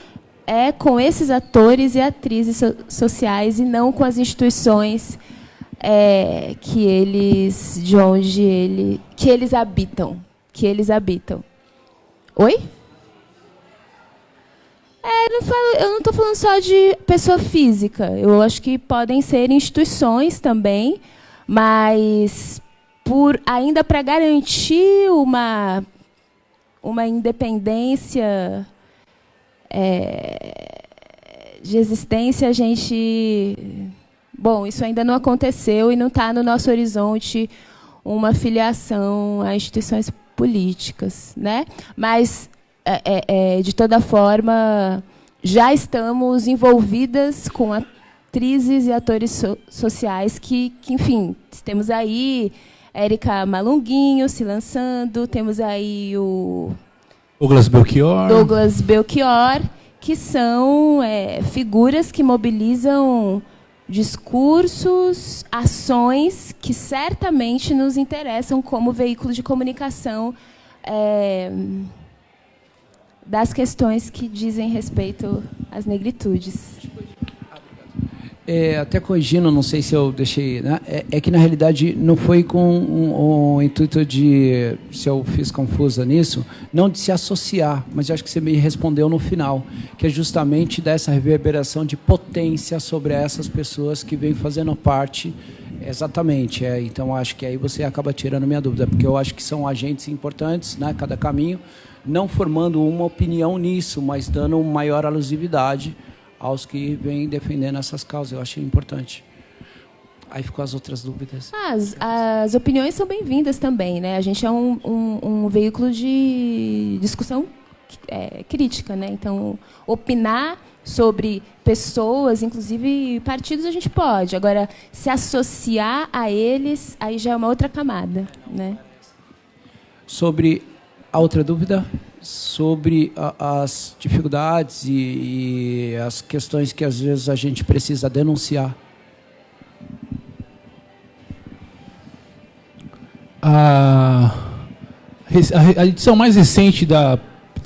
é com esses atores e atrizes sociais e não com as instituições que eles habitam. Oi? Eu não estou falando só de pessoa física. Eu acho que podem ser instituições também, mas ainda para garantir uma independência de existência, a gente... Bom, isso ainda não aconteceu e não está no nosso horizonte uma filiação a instituições políticas, né? Mas, de toda forma, já estamos envolvidas com atrizes e atores sociais que, enfim, temos aí Érica Malunguinho se lançando, temos aí o Douglas Belchior, que são figuras que mobilizam discursos, ações que certamente nos interessam como veículo de comunicação das questões que dizem respeito às negritudes. Até corrigindo, não sei se eu deixei... Né? Que, na realidade, não foi com o intuito de... Se eu fiz confusa nisso, não de se associar, mas eu acho que você me respondeu no final, que é justamente dessa reverberação de potência sobre essas pessoas que vêm fazendo parte... Exatamente. Então, acho que aí você acaba tirando minha dúvida, porque eu acho que são agentes importantes, né, cada caminho, não formando uma opinião nisso, mas dando maior alusividade aos que vêm defendendo essas causas. Eu achei importante. Aí ficou as outras dúvidas. As opiniões são bem-vindas também, né? A gente é um veículo de discussão crítica, né? Então, opinar sobre pessoas, inclusive partidos, a gente pode. Agora, se associar a eles, aí já é uma outra camada, né? Sobre a outra dúvida, sobre as dificuldades e as questões que às vezes a gente precisa denunciar. A edição mais recente da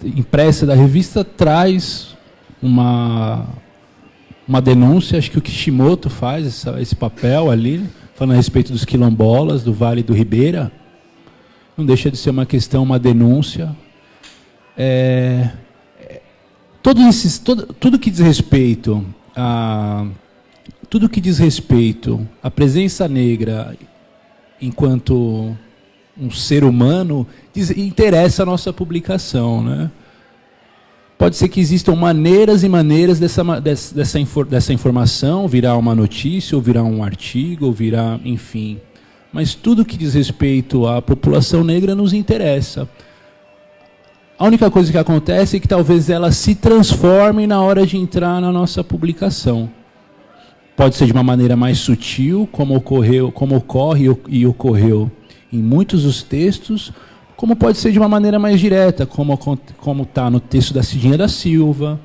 impressa da revista traz uma denúncia, acho que o Kishimoto faz esse papel ali, falando a respeito dos quilombolas do Vale do Ribeira. Não deixa de ser uma questão, uma denúncia. Tudo que diz respeito à presença negra enquanto um ser humano interessa a nossa publicação, né? Pode ser que existam maneiras e maneiras dessa informação virar uma notícia, ou virar um artigo, ou virar, enfim. Mas tudo que diz respeito à população negra nos interessa. A única coisa que acontece é que talvez ela se transforme na hora de entrar na nossa publicação. Pode ser de uma maneira mais sutil, como ocorre e ocorreu em muitos dos textos, como pode ser de uma maneira mais direta, como está no texto da Cidinha da Silva,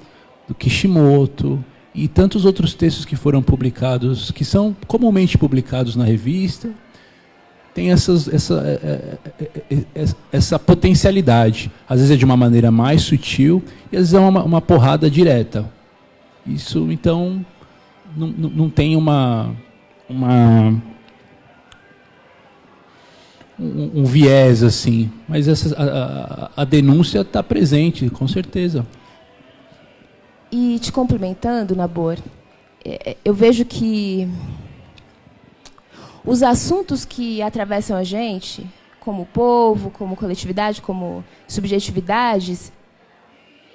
do Kishimoto, e tantos outros textos que foram publicados, que são comumente publicados na revista, tem essa potencialidade. Às vezes é de uma maneira mais sutil, e às vezes é uma porrada direta. Isso, então, não tem um viés assim, mas a denúncia está presente, com certeza. E te complementando, Nabor, eu vejo que os assuntos que atravessam a gente, como povo, como coletividade, como subjetividades,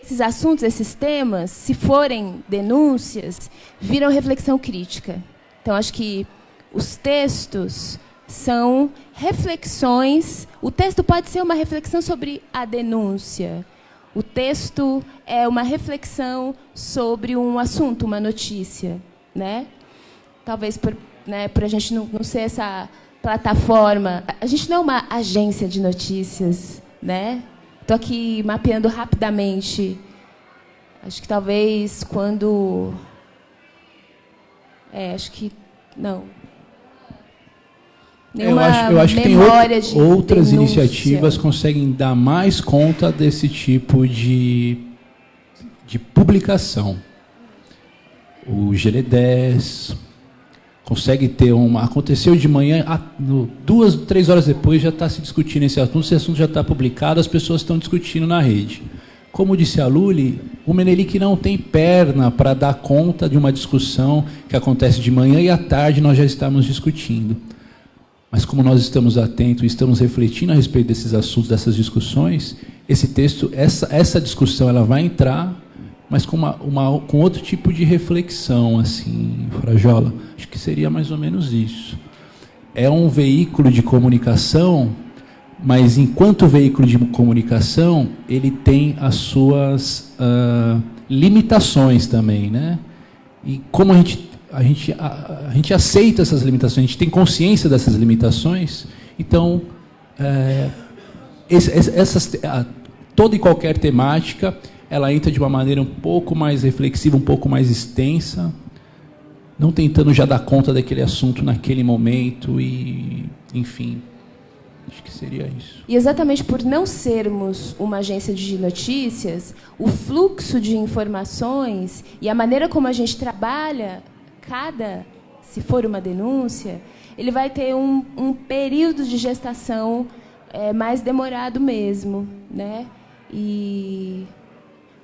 esses assuntos, esses temas, se forem denúncias, viram reflexão crítica. Então, acho que os textos são reflexões. O texto pode ser uma reflexão sobre a denúncia. O texto é uma reflexão sobre um assunto, uma notícia, né? Talvez por a gente não ser essa plataforma. A gente não é uma agência de notícias, né? Estou aqui mapeando rapidamente. Acho que talvez quando... acho que não. Eu acho que tem outras iniciativas que conseguem dar mais conta desse tipo de publicação. O GL10 consegue ter aconteceu de manhã, 2, 3 horas depois já está se discutindo esse assunto já está publicado, as pessoas estão discutindo na rede. Como disse a Luli, o Menelik não tem perna para dar conta de uma discussão que acontece de manhã e à tarde nós já estamos discutindo. Mas como nós estamos atentos e estamos refletindo a respeito desses assuntos, dessas discussões, esse texto, essa discussão, ela vai entrar, mas com outro tipo de reflexão, assim, Frajola. Acho que seria mais ou menos isso. É um veículo de comunicação, mas enquanto veículo de comunicação, ele tem as suas limitações também, né? E como a gente aceita essas limitações, a gente tem consciência dessas limitações, então toda e qualquer temática ela entra de uma maneira um pouco mais reflexiva, um pouco mais extensa, não tentando já dar conta daquele assunto naquele momento e, enfim, acho que seria isso. E exatamente por não sermos uma agência de notícias, o fluxo de informações e a maneira como a gente trabalha se for uma denúncia, ele vai ter um período de gestação mais demorado mesmo, né? E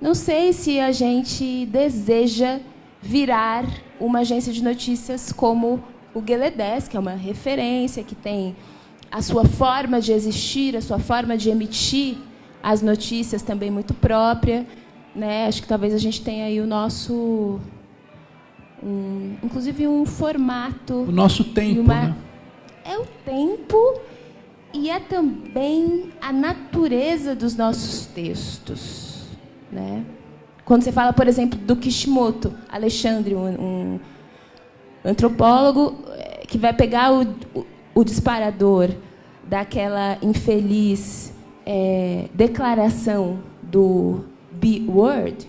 não sei se a gente deseja virar uma agência de notícias como o GL10, que é uma referência, que tem a sua forma de existir, a sua forma de emitir as notícias também muito própria, né? Acho que talvez a gente tenha aí o nosso... inclusive um formato... O nosso tempo, né? É o tempo e é também a natureza dos nossos textos. né? Quando você fala, por exemplo, do Kishimoto, Alexandre, um antropólogo que vai pegar o disparador daquela infeliz declaração do B-word,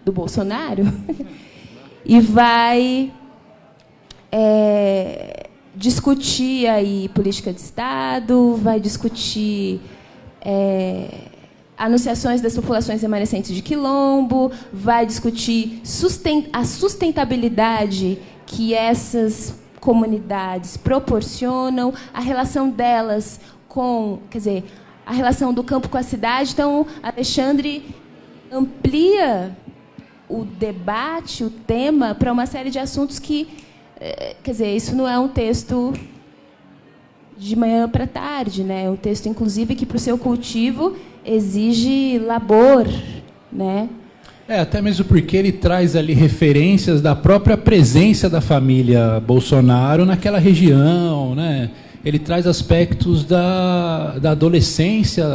do Bolsonaro, e vai discutir aí política de Estado, vai discutir anunciações das populações remanescentes de Quilombo, vai discutir a sustentabilidade que essas comunidades proporcionam, a relação delas com, quer dizer, a relação do campo com a cidade. Então, Alexandre amplia o debate, o tema, para uma série de assuntos que, quer dizer, isso não é um texto de manhã para tarde, né? É um texto, inclusive, que para o seu cultivo exige labor, né? Até mesmo porque ele traz ali referências da própria presença da família Bolsonaro naquela região, né? Ele traz aspectos da adolescência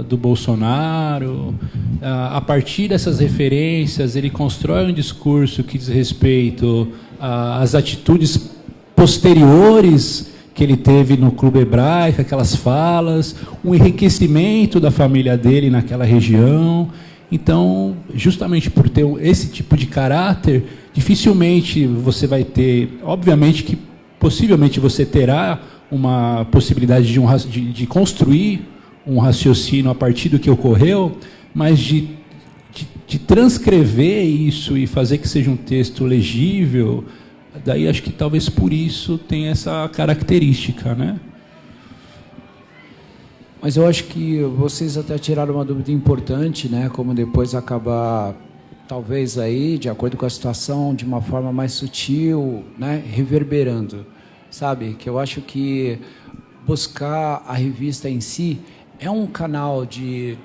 do Bolsonaro. A partir dessas referências, ele constrói um discurso que diz respeito às atitudes posteriores que ele teve no Clube Hebraico, aquelas falas, um enriquecimento da família dele naquela região. Então, justamente por ter esse tipo de caráter, dificilmente você vai ter, obviamente que possivelmente você terá uma possibilidade de construir um raciocínio a partir do que ocorreu, mas de transcrever isso e fazer que seja um texto legível, daí acho que talvez por isso tenha essa característica, né? Mas eu acho que vocês até tiraram uma dúvida importante, né? Como depois acabar, talvez aí, de acordo com a situação, de uma forma mais sutil, né? Reverberando, sabe? Que eu acho que buscar a revista em si é um canal de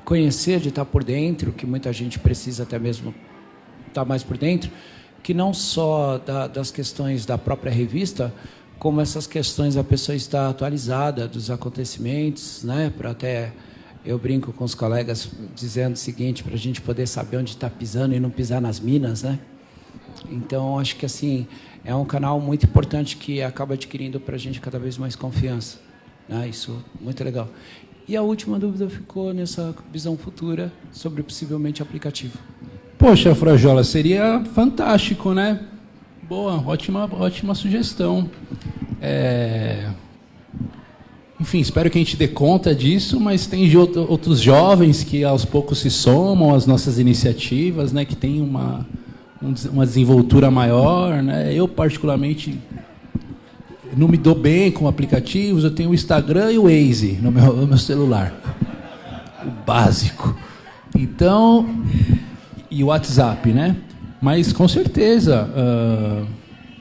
conhecer, de estar por dentro, que muita gente precisa até mesmo estar mais por dentro, que não só das questões da própria revista, como essas questões a pessoa está atualizada dos acontecimentos, né? Para até eu brinco com os colegas dizendo o seguinte, para a gente poder saber onde está pisando e não pisar nas minas, né? Então acho que assim é um canal muito importante que acaba adquirindo para a gente cada vez mais confiança, né? Isso muito legal. E a última dúvida ficou nessa visão futura sobre possivelmente aplicativo. Poxa, Frajola, seria fantástico, né? Boa, ótima sugestão. Enfim, espero que a gente dê conta disso, mas tem outros jovens que aos poucos se somam às nossas iniciativas, né? Que tem uma desenvoltura maior, né? Eu, particularmente, não me dou bem com aplicativos, eu tenho o Instagram e o Waze no meu celular. O básico. Então, e o WhatsApp, né? Mas, com certeza,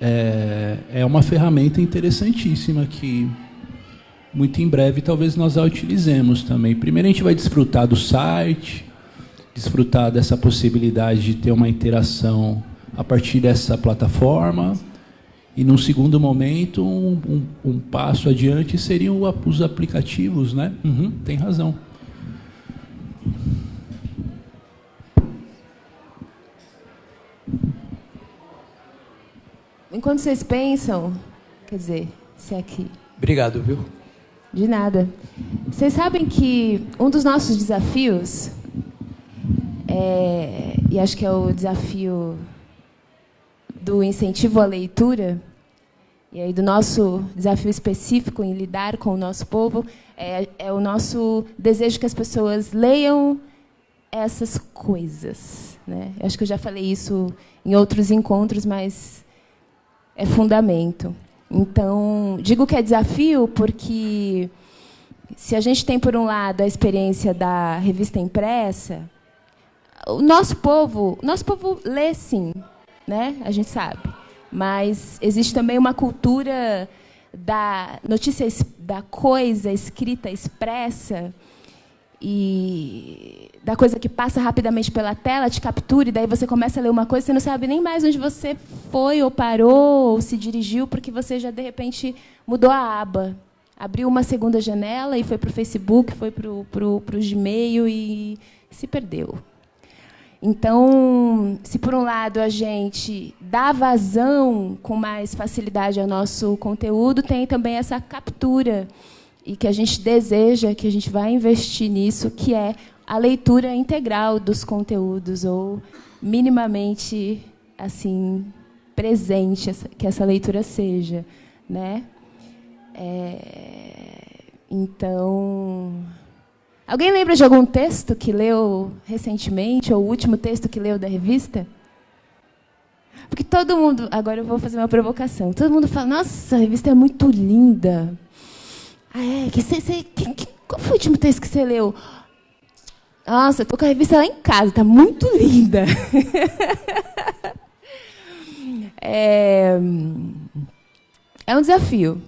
é uma ferramenta interessantíssima que, muito em breve, talvez nós a utilizemos também. Primeiro, a gente vai desfrutar do site, desfrutar dessa possibilidade de ter uma interação a partir dessa plataforma. E, num segundo momento, um passo adiante seriam os aplicativos, né? Tem razão. Enquanto vocês pensam, quer dizer, se é aqui. Obrigado, viu? De nada. Vocês sabem que um dos nossos desafios, e acho que é o desafio do incentivo à leitura, e aí do nosso desafio específico em lidar com o nosso povo, é o nosso desejo que as pessoas leiam essas coisas, né? Eu acho que eu já falei isso em outros encontros, mas é fundamento. Então, digo que é desafio porque, se a gente tem, por um lado, a experiência da revista impressa, o nosso povo lê, sim, né? A gente sabe. Mas existe também uma cultura da notícia, da coisa escrita, expressa, e da coisa que passa rapidamente pela tela, te captura, e daí você começa a ler uma coisa, você não sabe nem mais onde você foi, ou parou, ou se dirigiu, porque você já, de repente, mudou a aba. Abriu uma segunda janela e foi para o Facebook, foi para o Gmail e se perdeu. Então, se por um lado a gente dá vazão com mais facilidade ao nosso conteúdo, tem também essa captura, e que a gente deseja, que a gente vai investir nisso, que é a leitura integral dos conteúdos, ou minimamente assim presente que essa leitura seja, né? Então, alguém lembra de algum texto que leu recentemente, ou o último texto que leu da revista? Porque todo mundo, agora eu vou fazer uma provocação, todo mundo fala, nossa, a revista é muito linda. Qual foi o último texto que você leu? Nossa, eu tô com a revista lá em casa, tá muito linda. É um desafio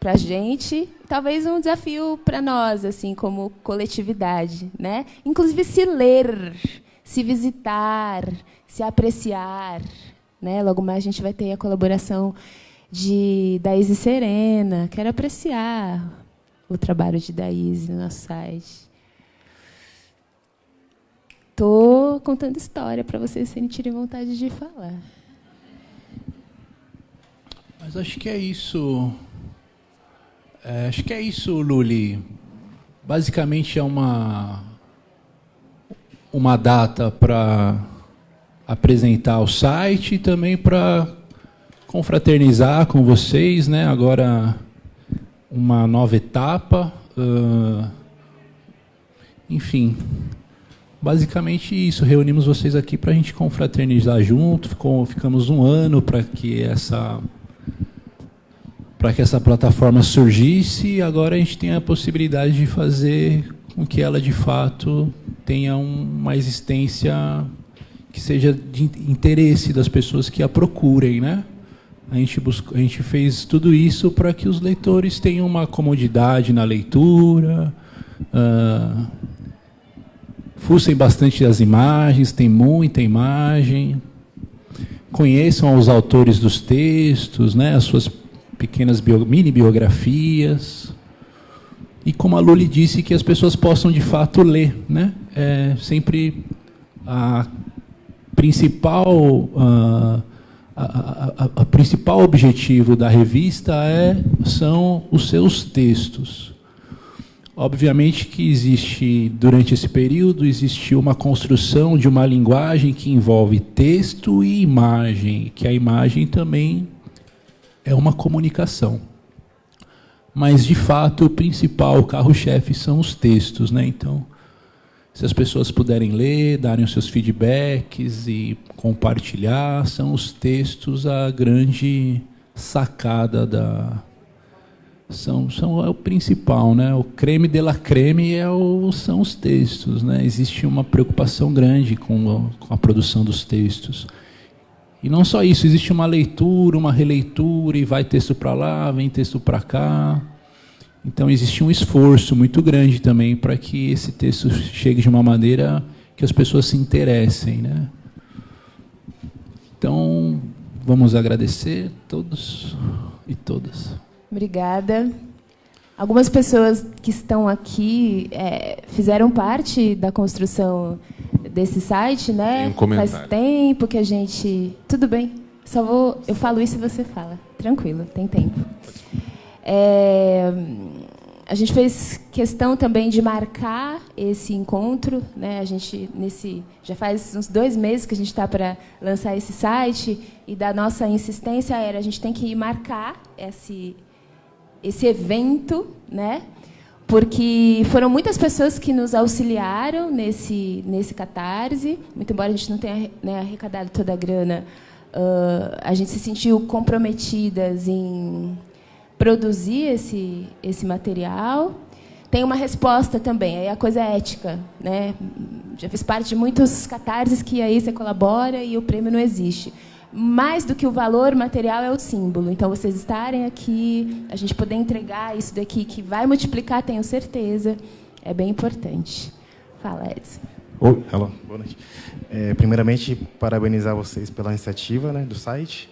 para a gente, talvez um desafio para nós, assim, como coletividade, né? Inclusive se ler, se visitar, se apreciar, né? Logo mais a gente vai ter a colaboração da Izzy Serena. Quero apreciar o trabalho de Izzy no nosso site. Estou contando história para vocês sentirem vontade de falar. Mas acho que é isso. Acho que é isso, Luli. Basicamente é uma data para apresentar o site e também para confraternizar com vocês, né? Agora uma nova etapa. Enfim, basicamente isso. Reunimos vocês aqui para a gente confraternizar junto. Ficamos um ano para que essa plataforma surgisse, e agora a gente tem a possibilidade de fazer com que ela, de fato, tenha uma existência que seja de interesse das pessoas que a procurem, né? A gente fez tudo isso para que os leitores tenham uma comodidade na leitura, fuçem bastante as imagens, tem muita imagem, conheçam os autores dos textos, né? As suas pequenas mini-biografias, e como a Luli disse, que as pessoas possam de fato ler, né? Sempre a principal objetivo da revista são os seus textos. Obviamente que durante esse período, existiu uma construção de uma linguagem que envolve texto e imagem, que a imagem também é uma comunicação. Mas, de fato, o carro-chefe são os textos, né? Então, se as pessoas puderem ler, darem os seus feedbacks e compartilhar, são os textos a grande sacada é o principal, né? O creme de la creme são os textos, né? Existe uma preocupação grande com a produção dos textos. E não só isso, existe uma leitura, uma releitura, e vai texto para lá, vem texto para cá. Então existe um esforço muito grande também para que esse texto chegue de uma maneira que as pessoas se interessem, né? Então, vamos agradecer todos e todas. Obrigada. Algumas pessoas que estão aqui fizeram parte da construção desse site, né? Tem um comentário. Faz tempo que a gente... Tudo bem, eu falo isso e você fala. Tranquilo, tem tempo. A gente fez questão também de marcar esse encontro, né? A gente, já faz uns 2 meses que a gente está para lançar esse site, e da nossa insistência a gente tem que marcar esse evento, né? Porque foram muitas pessoas que nos auxiliaram nesse Catarse. Muito embora a gente não tenha, né, arrecadado toda a grana, a gente se sentiu comprometidas em produzir esse material. Tem uma resposta também, aí a coisa é ética, né? Já fiz parte de muitos catarses que aí você colabora e o prêmio não existe. Mais do que o valor material é o símbolo. Então, vocês estarem aqui, a gente poder entregar isso daqui, que vai multiplicar, tenho certeza, é bem importante. Fala, Edson. Oi, alô, boa noite. Primeiramente, parabenizar vocês pela iniciativa, né, do site.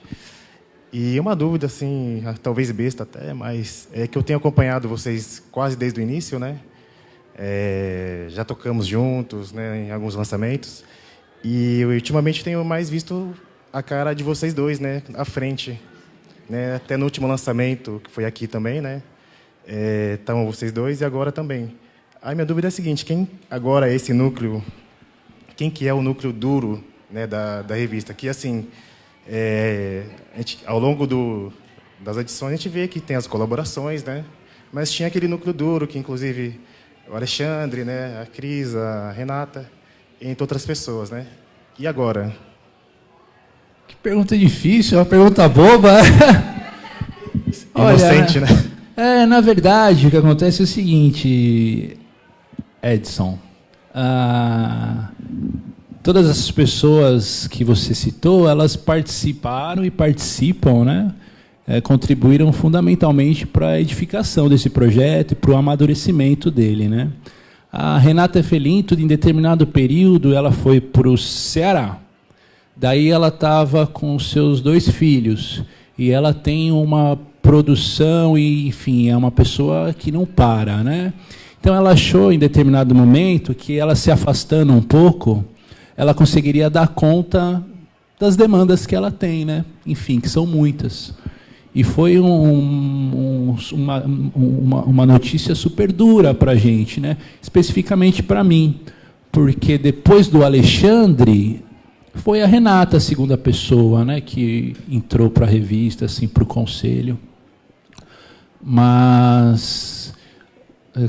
E uma dúvida, assim, talvez besta até, mas é que eu tenho acompanhado vocês quase desde o início, né? Já tocamos juntos, né, em alguns lançamentos. E ultimamente tenho mais visto a cara de vocês dois, né, à frente, né, até no último lançamento, que foi aqui também, né, estavam vocês dois e agora também. Aí minha dúvida é a seguinte: quem agora é esse núcleo, quem que é o núcleo duro, né, da revista? Que assim, a gente, ao longo das edições a gente vê que tem as colaborações, né, mas tinha aquele núcleo duro que inclusive o Alexandre, né, a Cris, a Renata, entre outras pessoas, né? E agora? Que pergunta difícil, uma pergunta boba. Inocente, né? Na verdade, o que acontece é o seguinte, Edson. Todas as pessoas que você citou, elas participaram e participam, né? Contribuíram fundamentalmente para a edificação desse projeto e para o amadurecimento dele, né? A Renata Felinto, em determinado período, ela foi para o Ceará. Daí ela estava com seus 2 filhos. E ela tem uma produção e, enfim, é uma pessoa que não para, né? Então ela achou, em determinado momento, que ela se afastando um pouco, ela conseguiria dar conta das demandas que ela tem, né? Enfim, que são muitas. E foi uma notícia super dura para a gente, né? Especificamente para mim, porque depois do Alexandre, foi a Renata a segunda pessoa, né, que entrou para a revista, assim, para o conselho. Mas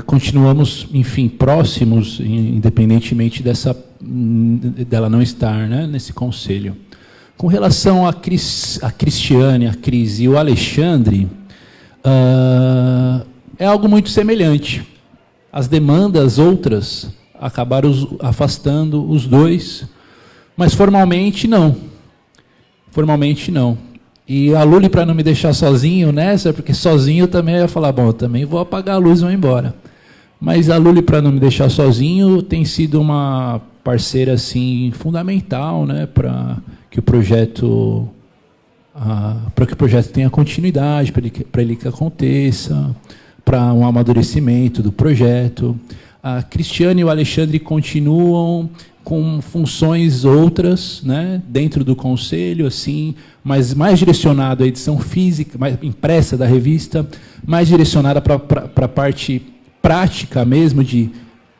continuamos, enfim, próximos, independentemente dela não estar, né, nesse conselho. Com relação a Cristiane, a Cris e o Alexandre, é algo muito semelhante. As demandas outras acabaram afastando os dois, mas formalmente não. Formalmente não. E a Luli, para não me deixar sozinho nessa, porque sozinho eu também ia falar, bom, eu também vou apagar a luz e vou embora. Mas a Luli, para não me deixar sozinho, tem sido uma parceira assim fundamental, né, para que o projeto tenha continuidade, para ele que aconteça, para um amadurecimento do projeto. A Cristiane e o Alexandre continuam com funções outras, né, dentro do conselho, assim, mas mais direcionado à edição física, mais impressa da revista, mais direcionada para a parte prática mesmo, de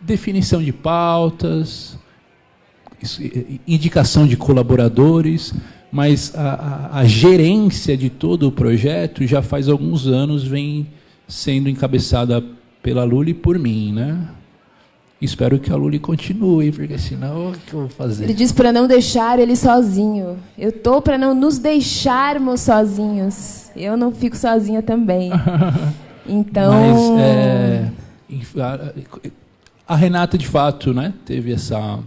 definição de pautas, indicação de colaboradores, mas a gerência de todo o projeto já faz alguns anos vem sendo encabeçada pela Luli e por mim, né? Espero que a Luli continue, porque senão o que eu vou fazer? Ele diz para não deixar ele sozinho. Eu tô para não nos deixarmos sozinhos. Eu não fico sozinha também. Então, a Renata, de fato, né, teve essa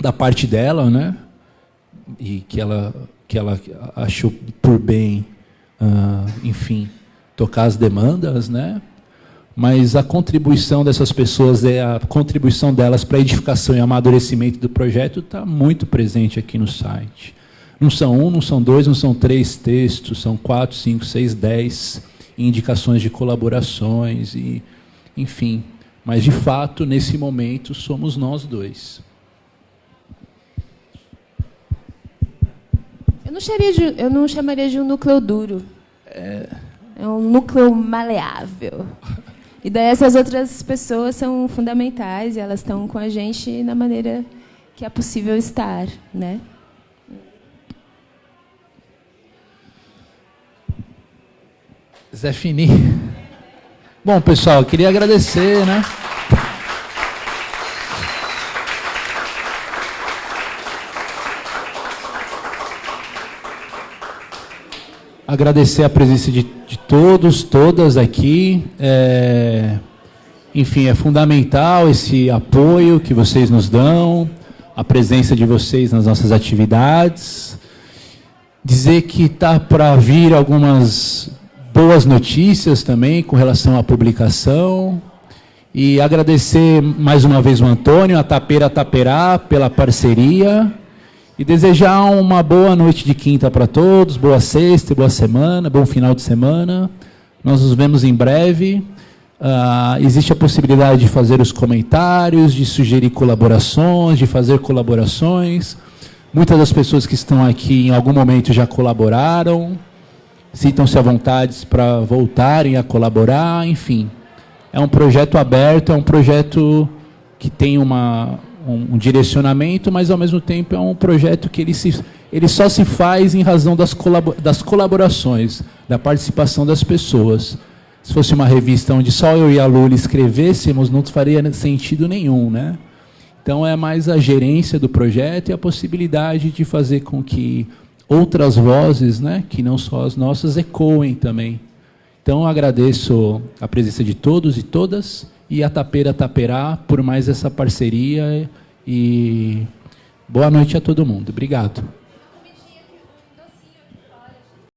da parte dela, né, e que ela achou por bem, enfim, tocar as demandas, né. Mas a contribuição dessas pessoas, a contribuição delas para a edificação e amadurecimento do projeto está muito presente aqui no site. Não são 1, não são 2, não são 3 textos, são 4, 5, 6, 10 indicações de colaborações, e, enfim. Mas, de fato, nesse momento, somos nós dois. Eu não chamaria de um núcleo duro. É um núcleo maleável. E daí essas outras pessoas são fundamentais, e elas estão com a gente na maneira que é possível estar, né? Zé Fini. Bom, pessoal, eu queria agradecer, né? Agradecer a presença de todos, todas aqui. Enfim, é fundamental esse apoio que vocês nos dão, a presença de vocês nas nossas atividades. Dizer que está para vir algumas boas notícias também com relação à publicação. E agradecer mais uma vez o Antônio, a Tapeira Taperá, pela parceria. E desejar uma boa noite de quinta para todos, boa sexta, boa semana, bom final de semana. Nós nos vemos em breve. existe a possibilidade de fazer os comentários, de sugerir colaborações, de fazer colaborações. Muitas das pessoas que estão aqui em algum momento já colaboraram, sintam-se à vontade para voltarem a colaborar, enfim. É um projeto aberto, é um projeto que tem um direcionamento, mas ao mesmo tempo é um projeto que ele só se faz em razão das colaborações, da participação das pessoas. Se fosse uma revista onde só eu e a Lula escrevêssemos, não faria sentido nenhum, né? Então é mais a gerência do projeto e a possibilidade de fazer com que outras vozes, né, que não só as nossas, ecoem também. Então, eu agradeço a presença de todos e todas, e a Tapera Taperá por mais essa parceria, e boa noite a todo mundo. Obrigado.